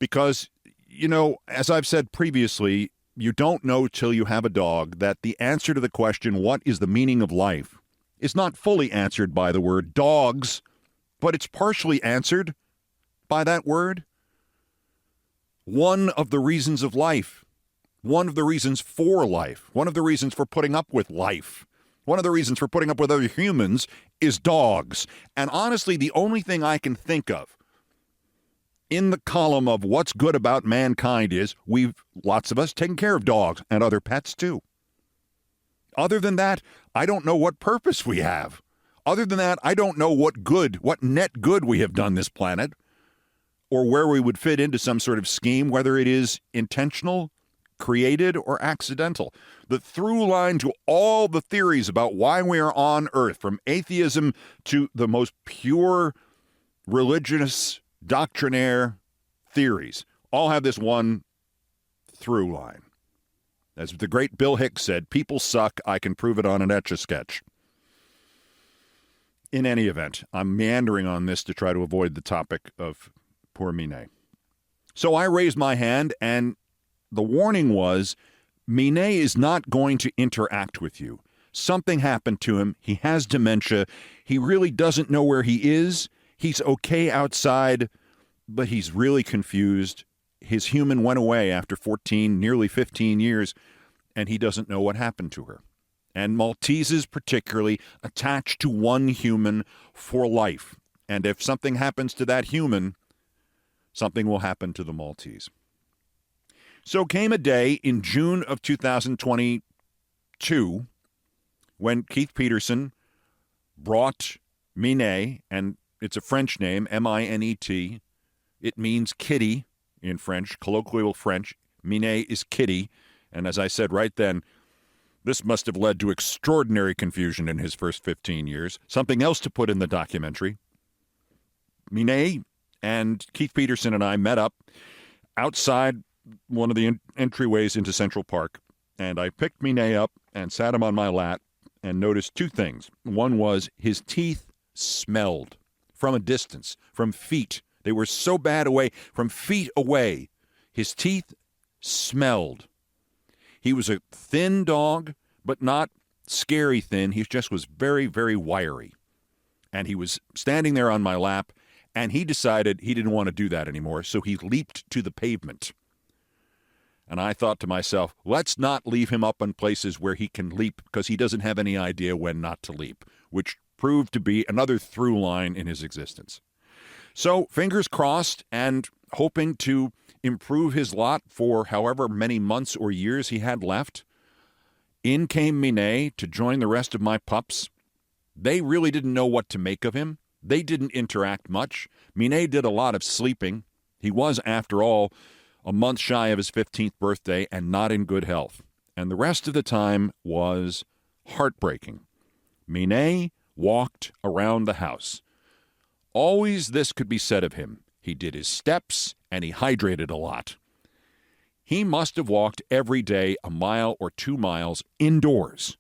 Because, you know, as I've said previously, you don't know till you have a dog that the answer to the question, what is the meaning of life, is not fully answered by the word dogs, but it's partially answered by that word. One of the reasons of life, one of the reasons for life, one of the reasons for putting up with life, one of the reasons for putting up with other humans is dogs. And honestly, the only thing I can think of in the column of what's good about mankind is lots of us, taken care of dogs and other pets too. Other than that, I don't know what purpose we have. Other than that, I don't know what net good we have done this planet, or where we would fit into some sort of scheme, whether it is intentional, created, or accidental. The through line to all the theories about why we are on Earth, from atheism to the most pure religious doctrinaire theories, all have this one through line. As the great Bill Hicks said, people suck, I can prove it on an Etch-a-Sketch. In any event, I'm meandering on this to try to avoid the topic of poor Minet. So I raised my hand, and the warning was, Minet is not going to interact with you. Something happened to him. He has dementia. He really doesn't know where he is. He's okay outside, but he's really confused. His human went away after 14, nearly 15 years, and he doesn't know what happened to her. And Malteses particularly attached to one human for life. And if something happens to that human, something will happen to the Maltese. So came a day in June of 2022 when Keith Peterson brought Minet, and it's a French name, M-I-N-E-T. It means kitty in French, colloquial French. Minet is kitty. And as I said right then, this must have led to extraordinary confusion in his first 15 years. Something else to put in the documentary. Minet and Keith Peterson and I met up outside one of the entryways into Central Park, and I picked Minet up and sat him on my lap and noticed 2 things. One was his teeth smelled from a distance, from feet. They were so bad away, from feet away. His teeth smelled. He was a thin dog, but not scary thin. He just was very, very wiry. And he was standing there on my lap, and he decided he didn't want to do that anymore, so he leaped to the pavement. And I thought to myself, let's not leave him up in places where he can leap, because he doesn't have any idea when not to leap, which proved to be another through line in his existence. So fingers crossed, and hoping to improve his lot for however many months or years he had left, in came Minet to join the rest of my pups. They really didn't know what to make of him. They didn't interact much. Minet did a lot of sleeping. He was, after all, a month shy of his 15th birthday and not in good health. And the rest of the time was heartbreaking. Minet walked around the house. Always this could be said of him. He did his steps, and he hydrated a lot. He must have walked every day 1 mile or 2 miles indoors.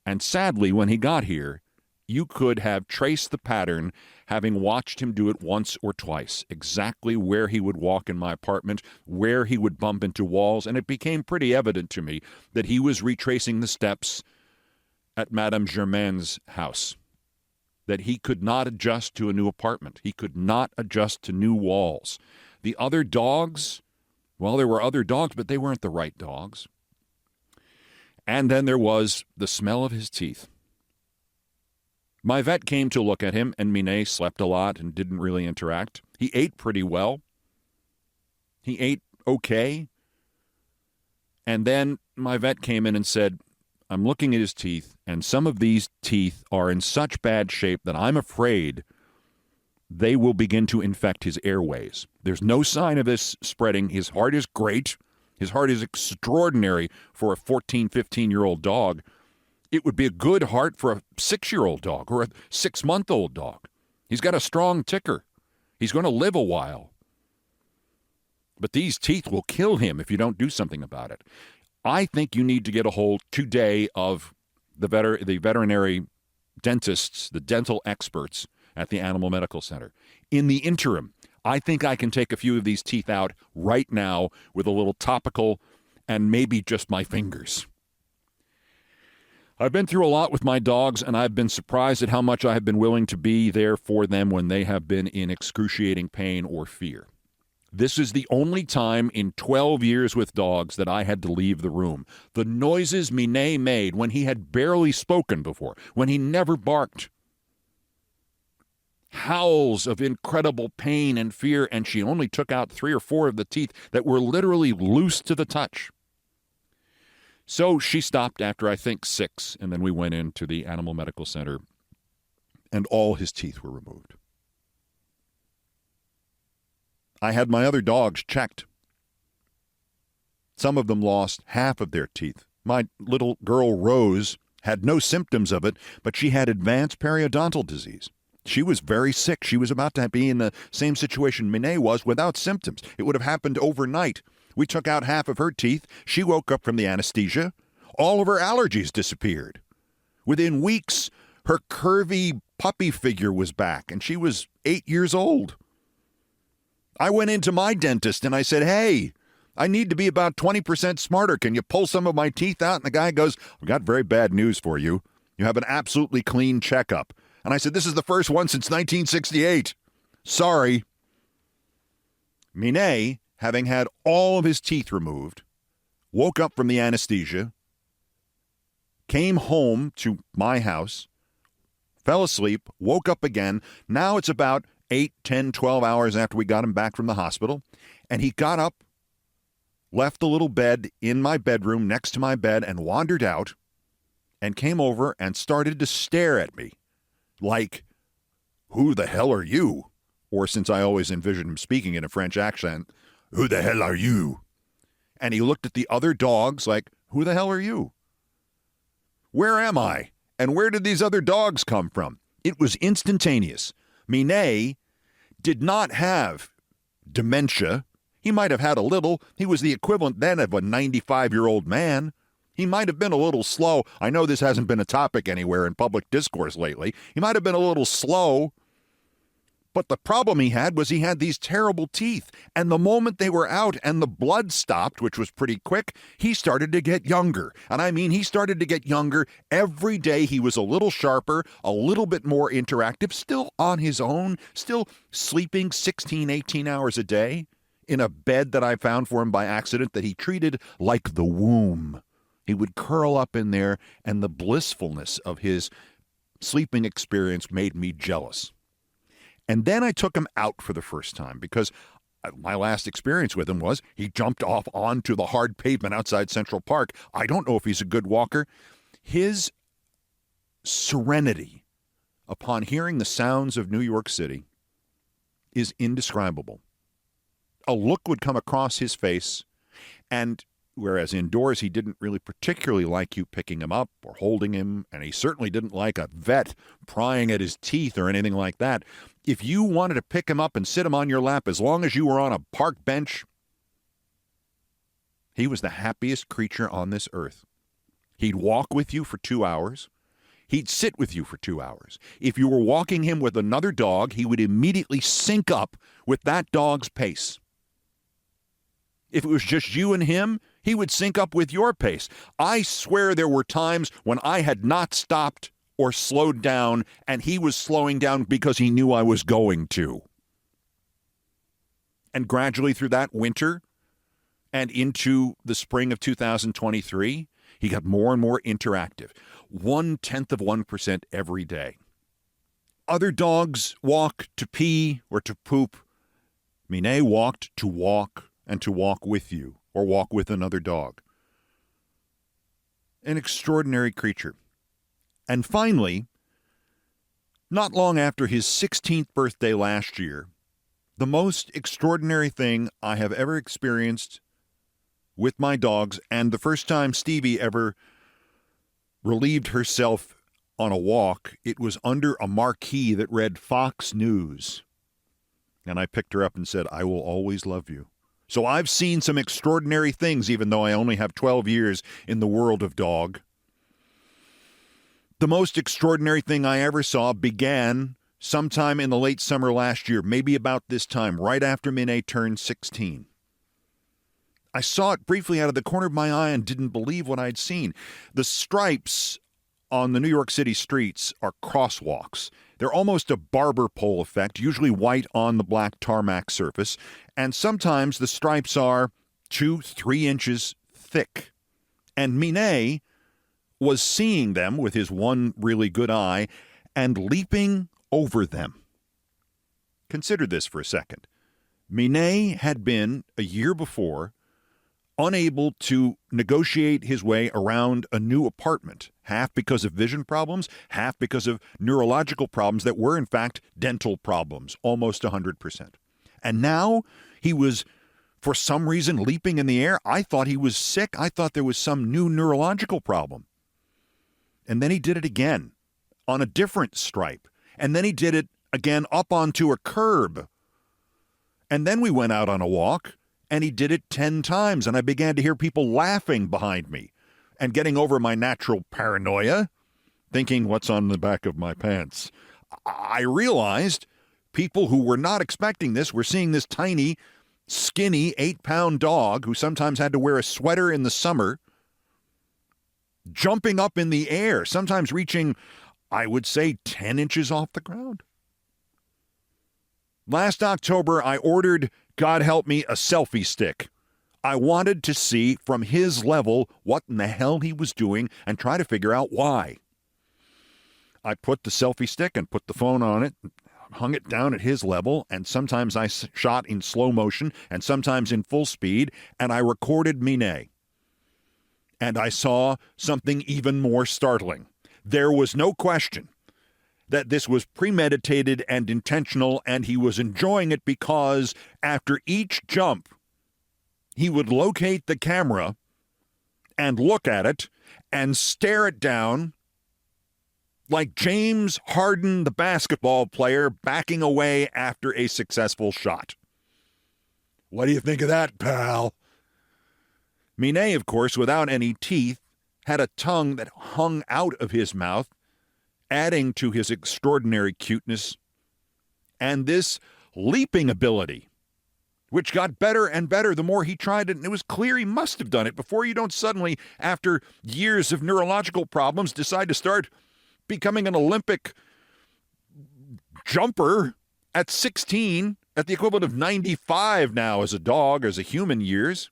And sadly, when he got here, you could have traced the pattern, having watched him do it once or twice, exactly where he would walk in my apartment, where he would bump into walls, and it became pretty evident to me that he was retracing the steps at Madame Germain's house, that he could not adjust to a new apartment. He could not adjust to new walls. The other dogs, well, there were other dogs, but they weren't the right dogs. And then there was the smell of his teeth. My vet came to look at him, and Minet slept a lot and didn't really interact. He ate pretty well. He ate okay. And then my vet came in and said, I'm looking at his teeth, and some of these teeth are in such bad shape that I'm afraid they will begin to infect his airways. There's no sign of this spreading. His heart is great. His heart is extraordinary for a 14, 15-year-old dog. It would be a good heart for a 6-year-old dog or a 6-month-old dog. He's got a strong ticker. He's going to live a while. But these teeth will kill him if you don't do something about it. I think you need to get a hold today of the veterinary dentists, the dental experts at the Animal Medical Center. In the interim, I think I can take a few of these teeth out right now with a little topical and maybe just my fingers. I've been through a lot with my dogs, and I've been surprised at how much I have been willing to be there for them when they have been in excruciating pain or fear. This is the only time in 12 years with dogs that I had to leave the room. The noises Minet made when he had barely spoken before, when he never barked. Howls of incredible pain and fear, and she only took out 3 or 4 of the teeth that were literally loose to the touch. So she stopped after, I think, 6, and then we went into the Animal Medical Center, and all his teeth were removed. I had my other dogs checked. Some of them lost half of their teeth. My little girl, Rose, had no symptoms of it, but she had advanced periodontal disease. She was very sick. She was about to be in the same situation Minet was without symptoms. It would have happened overnight. We took out half of her teeth. She woke up from the anesthesia. All of her allergies disappeared. Within weeks, her curvy puppy figure was back, and she was 8 years old. I went into my dentist and I said, hey, I need to be about 20% smarter. Can you pull some of my teeth out? And the guy goes, I've got very bad news for you. You have an absolutely clean checkup. And I said, this is the first one since 1968. Sorry. Minet, having had all of his teeth removed, woke up from the anesthesia, came home to my house, fell asleep, woke up again. Now it's about 8, 10, 12 hours after we got him back from the hospital, and he got up, left the little bed in my bedroom next to my bed, and wandered out and came over and started to stare at me like, who the hell are you? Or, since I always envisioned him speaking in a French accent, who the hell are you? And he looked at the other dogs like, who the hell are you? Where am I? And where did these other dogs come from? It was instantaneous. Minet did not have dementia. He might have had a little. He was the equivalent then of a 95-year-old man. He might have been a little slow. I know this hasn't been a topic anywhere in public discourse lately. He might have been a little slow. But the problem he had was he had these terrible teeth. And the moment they were out and the blood stopped, which was pretty quick, he started to get younger. And I mean, he started to get younger every day. He was a little sharper, a little bit more interactive, still on his own, still sleeping 16, 18 hours a day in a bed that I found for him by accident that he treated like the womb. He would curl up in there, and the blissfulness of his sleeping experience made me jealous. And then I took him out for the first time because my last experience with him was he jumped off onto the hard pavement outside Central Park. I don't know if he's a good walker. His serenity upon hearing the sounds of New York City is indescribable. A look would come across his face, and whereas indoors he didn't really particularly like you picking him up or holding him, and he certainly didn't like a vet prying at his teeth or anything like that, if you wanted to pick him up and sit him on your lap as long as you were on a park bench, he was the happiest creature on this earth. He'd walk with you for 2 hours. He'd sit with you for 2 hours. If you were walking him with another dog, he would immediately sync up with that dog's pace. If it was just you and him, he would sync up with your pace. I swear there were times when I had not stopped or slowed down, and he was slowing down because he knew I was going to. And gradually through that winter and into the spring of 2023, he got more and more interactive. 0.1% every day. Other dogs walk to pee or to poop. Minet walked to walk and to walk with you or walk with another dog. An extraordinary creature. And finally, not long after his 16th birthday last year, the most extraordinary thing I have ever experienced with my dogs, and the first time Stevie ever relieved herself on a walk, it was under a marquee that read Fox News. And I picked her up and said, I will always love you. So I've seen some extraordinary things, even though I only have 12 years in the world of dog. The most extraordinary thing I ever saw began sometime in the late summer last year, maybe about this time, right after Minnie turned 16. I saw it briefly out of the corner of my eye and didn't believe what I'd seen. The stripes on the New York City streets are crosswalks. They're almost a barber pole effect, usually white on the black tarmac surface, and sometimes the stripes are 2-3 inches thick. And Minnie was seeing them with his one really good eye and leaping over them. Consider this for a second. Minnie had been, a year before, unable to negotiate his way around a new apartment, half because of vision problems, half because of neurological problems that were, in fact, dental problems, almost 100%. And now he was, for some reason, leaping in the air. I thought he was sick. I thought there was some new neurological problem. And then he did it again on a different stripe. And then he did it again up onto a curb. And then we went out on a walk, and he did it 10 times, and I began to hear people laughing behind me and getting over my natural paranoia, thinking, what's on the back of my pants? I realized people who were not expecting this were seeing this tiny, skinny, 8-pound dog who sometimes had to wear a sweater in the summer, jumping up in the air, sometimes reaching, I would say, 10 inches off the ground. Last October, I ordered, God help me, a selfie stick. I wanted to see from his level what in the hell he was doing and try to figure out why. I put the selfie stick and put the phone on it, hung it down at his level, and sometimes I shot in slow motion and sometimes in full speed, and I recorded Minnie. And I saw something even more startling. There was no question that this was premeditated and intentional, and he was enjoying it because after each jump, he would locate the camera and look at it and stare it down like James Harden, the basketball player, backing away after a successful shot. What do you think of that, pal? Minnie, of course, without any teeth, had a tongue that hung out of his mouth, adding to his extraordinary cuteness, and this leaping ability, which got better and better the more he tried it, and it was clear he must have done it before you don't suddenly, after years of neurological problems, decide to start becoming an Olympic jumper at 16, at the equivalent of 95 now as a dog, as a human years.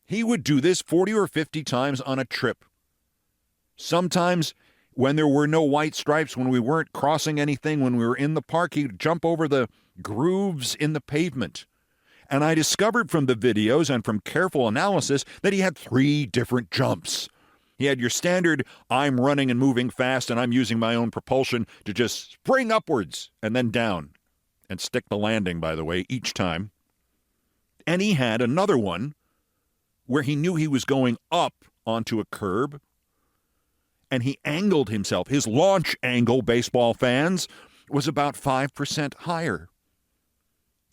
He would do this 40 or 50 times on a trip. Sometimes when there were no white stripes, when we weren't crossing anything, when we were in the park, he'd jump over the grooves in the pavement. And I discovered from the videos and from careful analysis that he had 3 different jumps. He had your standard, I'm running and moving fast and I'm using my own propulsion to just spring upwards and then down and stick the landing, by the way, each time. And he had another one where he knew he was going up onto a curb, and he angled himself. His launch angle, baseball fans, was about 5% higher.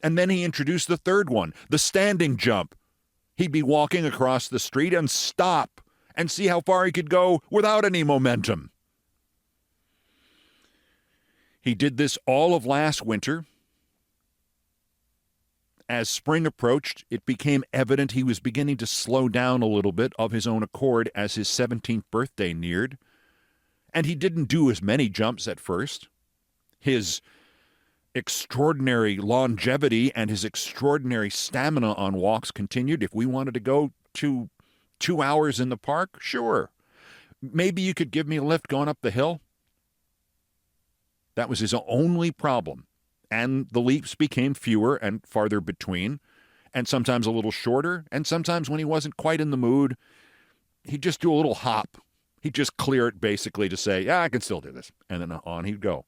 And then he introduced the third one, the standing jump. He'd be walking across the street and stop and see how far he could go without any momentum. He did this all of last winter. As spring approached, it became evident he was beginning to slow down a little bit of his own accord as his 17th birthday neared. And he didn't do as many jumps at first. His extraordinary longevity and his extraordinary stamina on walks continued. If we wanted to go to 2 hours in the park, sure. Maybe you could give me a lift going up the hill. That was his only problem. And the leaps became fewer and farther between, and sometimes a little shorter, and sometimes when he wasn't quite in the mood, he'd just do a little hop. He'd just clear it basically to say, yeah, I can still do this. And then on he'd go.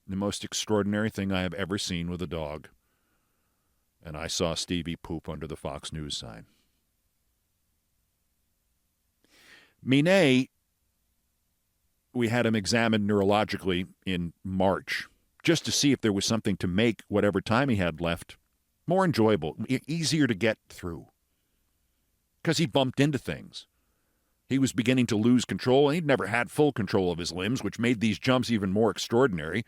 The most extraordinary thing I have ever seen with a dog. And I saw Stevie poop under the Fox News sign. Minet, we had him examined neurologically in March just to see if there was something to make whatever time he had left more enjoyable, easier to get through. Because he bumped into things. He was beginning to lose control, and he'd never had full control of his limbs, which made these jumps even more extraordinary.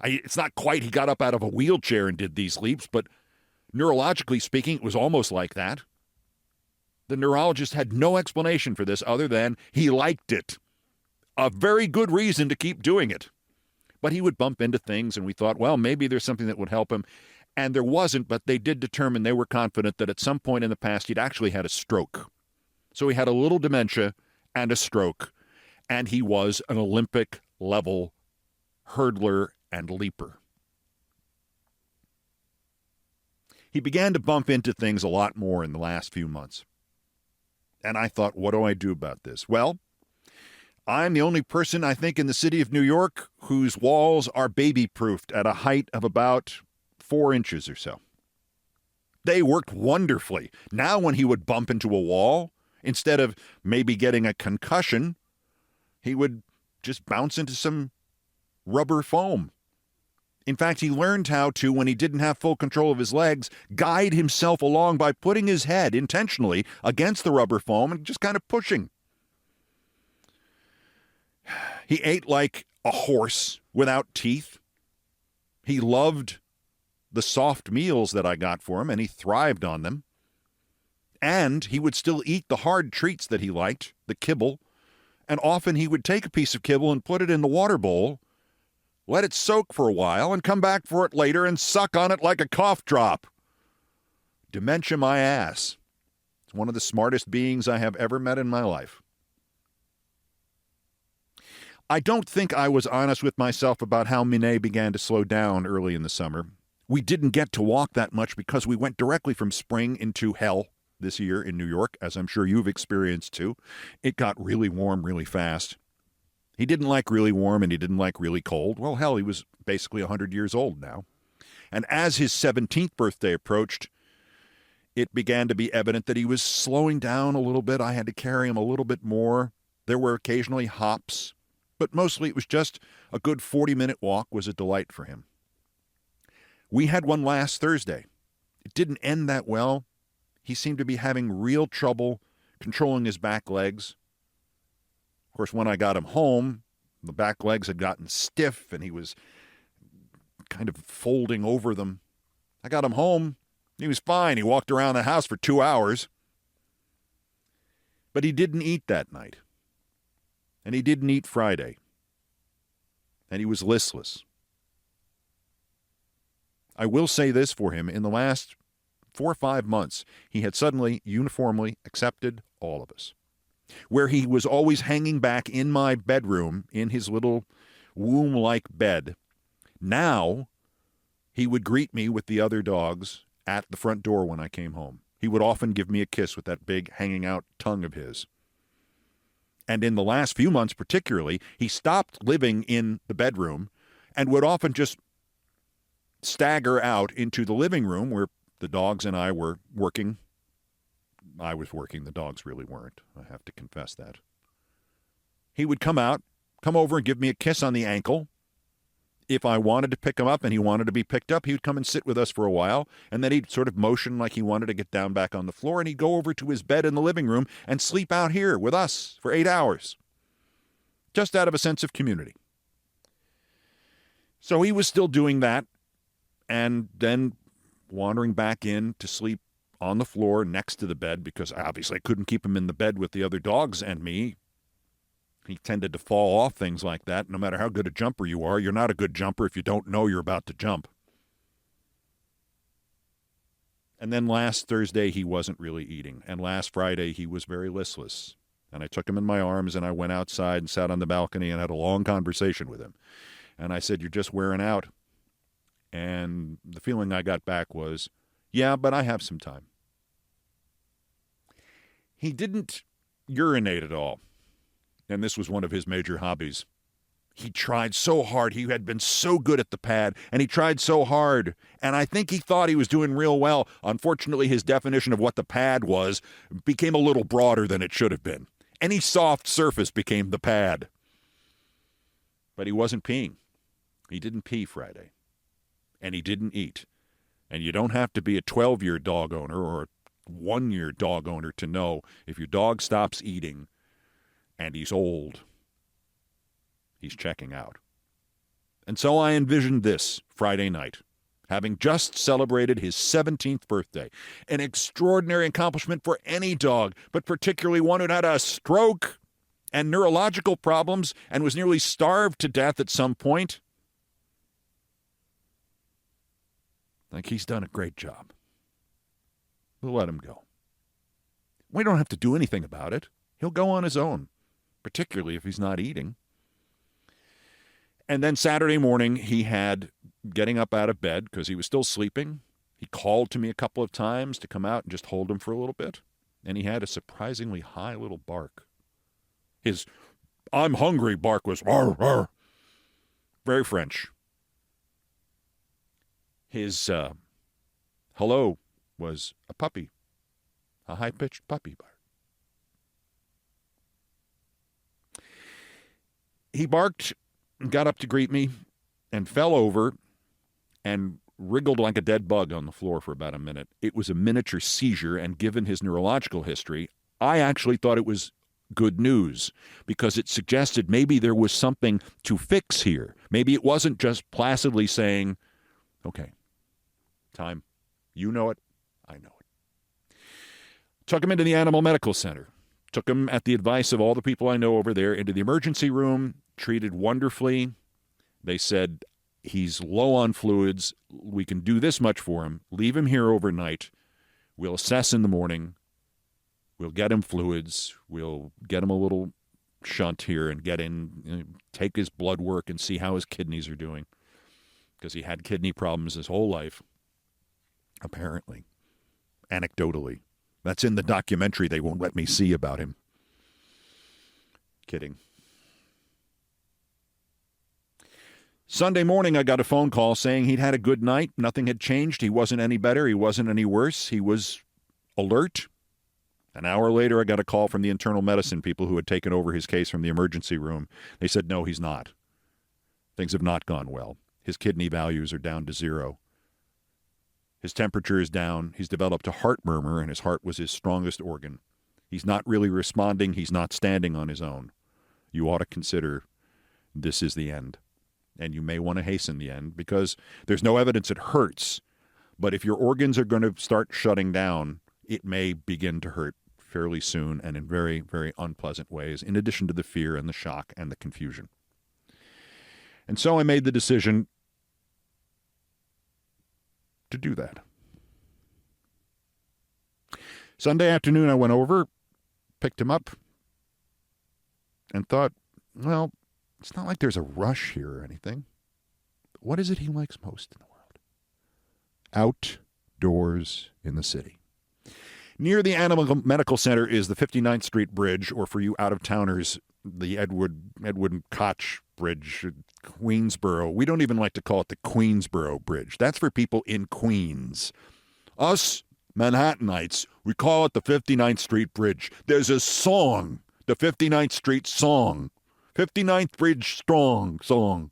It's not quite he got up out of a wheelchair and did these leaps, but neurologically speaking, it was almost like that. The neurologist had no explanation for this other than he liked it. A very good reason to keep doing it. But he would bump into things, and we thought, well, maybe there's something that would help him. And there wasn't, but they did determine, they were confident that at some point in the past he'd actually had a stroke. So he had a little dementia and a stroke, and he was an Olympic-level hurdler and leaper. He began to bump into things a lot more in the last few months. And I thought, what do I do about this? Well, I'm the only person, I think, in the city of New York whose walls are baby-proofed at a height of about 4 inches or so. They worked wonderfully. Now when he would bump into a wall, instead of maybe getting a concussion, he would just bounce into some rubber foam. In fact, he learned how to, when he didn't have full control of his legs, guide himself along by putting his head intentionally against the rubber foam and just kind of pushing. He ate like a horse without teeth. He loved the soft meals that I got for him, and he thrived on them. And he would still eat the hard treats that he liked, the kibble, and often he would take a piece of kibble and put it in the water bowl, let it soak for a while, and come back for it later and suck on it like a cough drop. Dementia my ass. It's one of the smartest beings I have ever met in my life. I don't think I was honest with myself about how Minet began to slow down early in the summer. We didn't get to walk that much because we went directly from spring into hell this year in New York, as I'm sure you've experienced too. It got really warm really fast. He didn't like really warm and he didn't like really cold. Well, hell, he was basically 100 years old now. And as his 17th birthday approached, it began to be evident that he was slowing down a little bit. I had to carry him a little bit more. There were occasionally hops, but mostly it was just a good 40-minute walk was a delight for him. We had one last Thursday. It didn't end that well. He seemed to be having real trouble controlling his back legs. Of course, when I got him home, the back legs had gotten stiff and he was kind of folding over them. I got him home. He was fine. He walked around the house for 2 hours. But he didn't eat that night. And he didn't eat Friday. And he was listless. I will say this for him. In the last 4 or 5 months, he had suddenly uniformly accepted all of us. Where he was always hanging back in my bedroom, in his little womb-like bed, now he would greet me with the other dogs at the front door when I came home. He would often give me a kiss with that big hanging-out tongue of his. And in the last few months particularly, he stopped living in the bedroom and would often just stagger out into the living room where the dogs and I were working. I was working, the dogs really weren't. I have to confess that. He would come over and give me a kiss on the ankle. If I wanted to pick him up and he wanted to be picked up, he would come and sit with us for a while, and then he'd sort of motion like he wanted to get down back on the floor, and he'd go over to his bed in the living room and sleep out here with us for 8 hours, just out of a sense of community. So he was still doing that, and then wandering back in to sleep on the floor next to the bed, because obviously I couldn't keep him in the bed with the other dogs and me. He tended to fall off things like that. No matter how good a jumper you are, you're not a good jumper if you don't know you're about to jump. And then last Thursday, he wasn't really eating. And last Friday, he was very listless. And I took him in my arms and I went outside and sat on the balcony and had a long conversation with him. And I said, "You're just wearing out." And the feeling I got back was, "Yeah, but I have some time." He didn't urinate at all, and this was one of his major hobbies. He tried so hard. He had been so good at the pad, and he tried so hard, and I think he thought he was doing real well. Unfortunately, his definition of what the pad was became a little broader than it should have been. Any soft surface became the pad. But he wasn't peeing. He didn't pee Friday, and he didn't eat. And you don't have to be a 12-year dog owner or a 1-year dog owner to know if your dog stops eating and he's old, he's checking out. And so I envisioned this Friday night, having just celebrated his 17th birthday, an extraordinary accomplishment for any dog, but particularly one who'd had a stroke and neurological problems and was nearly starved to death at some point. Like, he's done a great job. We'll let him go. We don't have to do anything about it. He'll go on his own, particularly if he's not eating. And then Saturday morning, he had getting up out of bed because he was still sleeping. He called to me a couple of times to come out and just hold him for a little bit. And he had a surprisingly high little bark. His "I'm hungry" bark was "Arr, arr." Very French. His hello was a puppy, a high-pitched puppy bark. He barked, got up to greet me, and fell over and wriggled like a dead bug on the floor for about a minute. It was a miniature seizure, and given his neurological history, I actually thought it was good news because it suggested maybe there was something to fix here. Maybe it wasn't just placidly saying, okay, time. You know it. I know it. Took him into the animal medical center. Took him, at the advice of all the people I know over there, into the emergency room. Treated wonderfully. They said, he's low on fluids. We can do this much for him. Leave him here overnight. We'll assess in the morning. We'll get him fluids. We'll get him a little shunt here and get in, take his blood work and see how his kidneys are doing. Because he had kidney problems his whole life, apparently, anecdotally. That's in the documentary they won't let me see about him. Kidding. Sunday morning, I got a phone call saying he'd had a good night. Nothing had changed. He wasn't any better. He wasn't any worse. He was alert. An hour later, I got a call from the internal medicine people who had taken over his case from the emergency room. They said, no, he's not. Things have not gone well. His kidney values are down to 0. His temperature is down. He's developed a heart murmur, and his heart was his strongest organ. He's not really responding. He's not standing on his own. You ought to consider this is the end. And you may want to hasten the end because there's no evidence it hurts. But if your organs are going to start shutting down, it may begin to hurt fairly soon and in very, very unpleasant ways, in addition to the fear and the shock and the confusion. And so I made the decision to do that. Sunday afternoon, I went over, picked him up, and thought, well, it's not like there's a rush here or anything. What is it he likes most in the world? Outdoors in the city. Near the Animal Medical Center is the 59th Street Bridge, or for you out-of-towners, the Edward Koch Bridge, Queensboro. We don't even like to call it the Queensboro Bridge. That's for people in Queens. Us Manhattanites, we call it the 59th Street Bridge. There's a song, the 59th Street song. 59th Bridge strong song.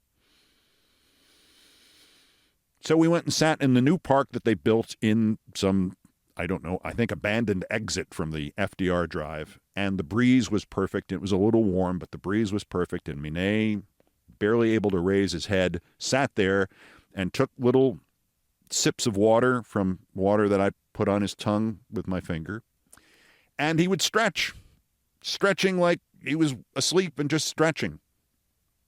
So we went and sat in the new park that they built in some, I don't know, I think abandoned exit from the FDR Drive. And the breeze was perfect. It was a little warm, but the breeze was perfect. And Minet, barely able to raise his head, sat there and took little sips of water from water that I put on his tongue with my finger. And he would stretch, stretching like he was asleep and just stretching,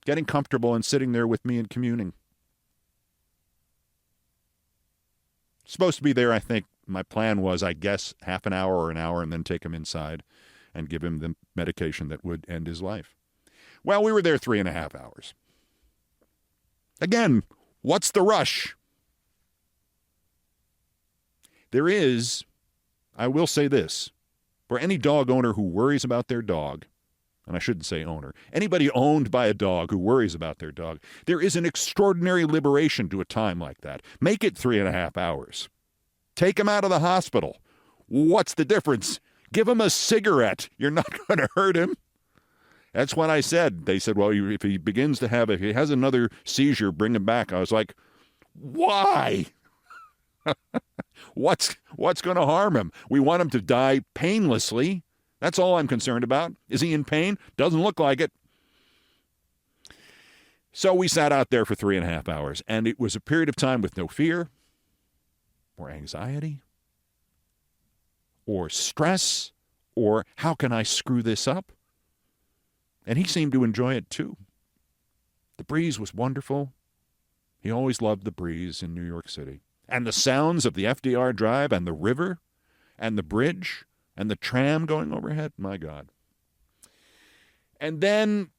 getting comfortable and sitting there with me and communing. Supposed to be there, I think. My plan was, I guess, half an hour or an hour and then take him inside and give him the medication that would end his life. Well, we were there 3.5 hours. Again, what's the rush? There is, I will say this, For any dog owner who worries about their dog, and I shouldn't say owner, anybody owned by a dog who worries about their dog, there is an extraordinary liberation to a time like that. Make it 3.5 hours. Take him out of the hospital. What's the difference? Give him a cigarette. You're not going to hurt him. That's what I said. They said, well, if he has another seizure, bring him back. I was like, why? What's going to harm him? We want him to die painlessly. That's all I'm concerned about. Is he in pain? Doesn't look like it. So we sat out there for 3.5 hours, and it was a period of time with no fear or anxiety or stress or how can I screw this up? And he seemed to enjoy it too. The breeze was wonderful. He always loved the breeze in New York City. And the sounds of the FDR Drive and the river and the bridge and the tram going overhead, my God. And then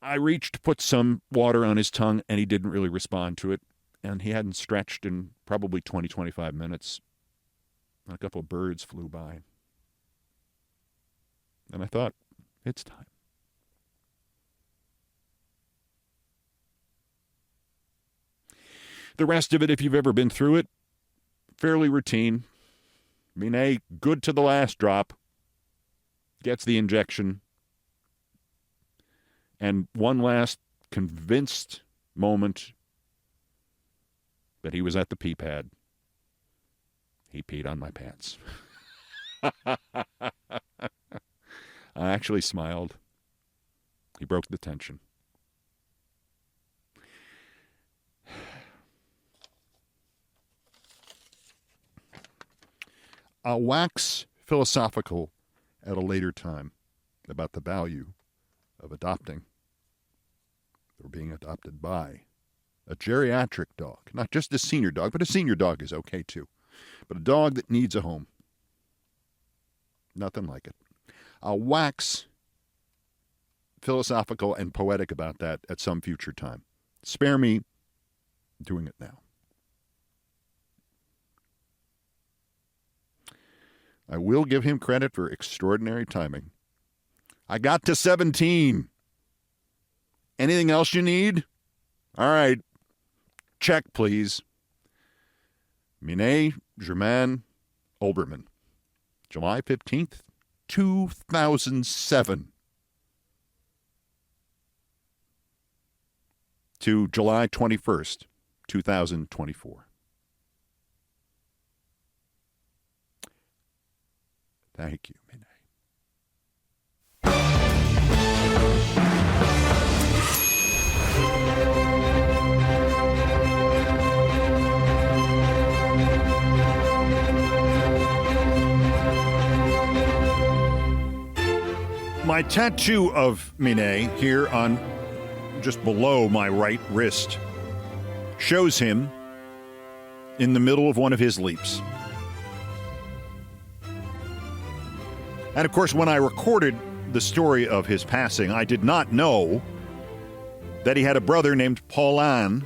I reached to put some water on his tongue, and he didn't really respond to it. And he hadn't stretched in probably 20, 25 minutes. And a couple of birds flew by. And I thought, it's time. The rest of it, if you've ever been through it, fairly routine. Minet, good to the last drop, gets the injection, and one last convinced moment that he was at the pee pad. He peed on my pants. I actually smiled. He broke the tension. I'll wax philosophical at a later time about the value of adopting or being adopted by a geriatric dog. Not just a senior dog, but a senior dog is okay too. But a dog that needs a home. Nothing like it. I'll wax philosophical and poetic about that at some future time. Spare me doing it now. I will give him credit for extraordinary timing. I got to 17. Anything else you need? All right. Check, please. Minet Germain Olbermann. July 15th, 2007. To July 21st, 2024. Thank you, Minet. My tattoo of Minet here on just below my right wrist shows him in the middle of one of his leaps. And of course, when I recorded the story of his passing, I did not know that he had a brother named Pauline,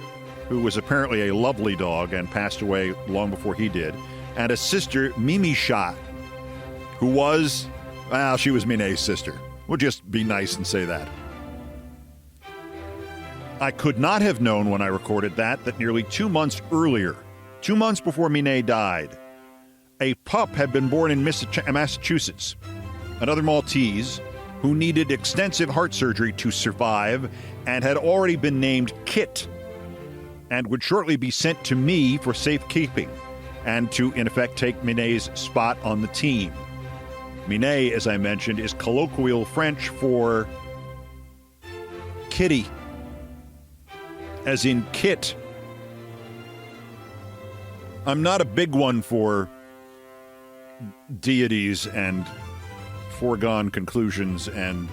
who was apparently a lovely dog and passed away long before he did, and a sister, Mimisha, who was, she was Minet's sister. We'll just be nice and say that. I could not have known when I recorded that nearly 2 months earlier, 2 months before Minet died, a pup had been born in Massachusetts, another Maltese, who needed extensive heart surgery to survive and had already been named Kit and would shortly be sent to me for safekeeping and to, in effect, take Minet's spot on the team. Minet, as I mentioned, is colloquial French for kitty, as in kit. I'm not a big one for deities and foregone conclusions and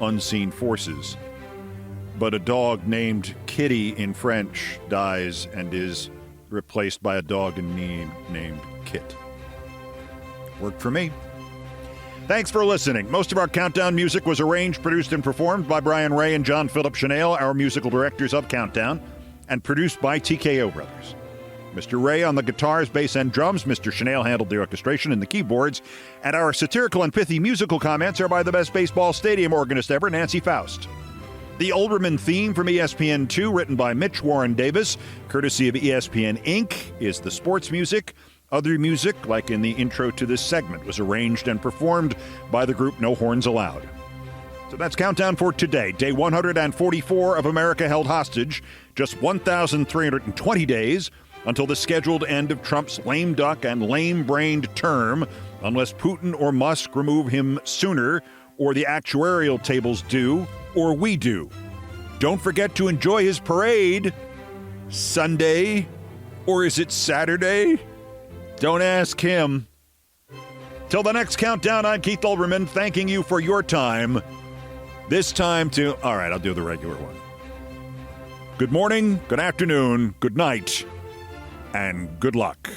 unseen forces, but a dog named Kitty in French dies and is replaced by a dog in name named Kit. Worked for me. Thanks for listening. Most of our Countdown music was arranged, produced, and performed by Brian Ray and John Philip Chanel, our musical directors of Countdown, and produced by TKO Brothers. Mr. Ray on the guitars, bass, and drums. Mr. Chanel handled the orchestration and the keyboards. And our satirical and pithy musical comments are by the best baseball stadium organist ever, Nancy Faust. The Olbermann theme from ESPN2, written by Mitch Warren Davis, courtesy of ESPN Inc., is the sports music. Other music, like in the intro to this segment, was arranged and performed by the group No Horns Allowed. So that's Countdown for today, day 144 of America Held Hostage, just 1,320 days until the scheduled end of Trump's lame duck and lame-brained term, unless Putin or Musk remove him sooner, or the actuarial tables do, or we do. Don't forget to enjoy his parade. Sunday, or is it Saturday? Don't ask him. Till the next Countdown, I'm Keith Olbermann, thanking you for your time. This time to, all right, I'll do the regular one. Good morning, good afternoon, good night, and good luck.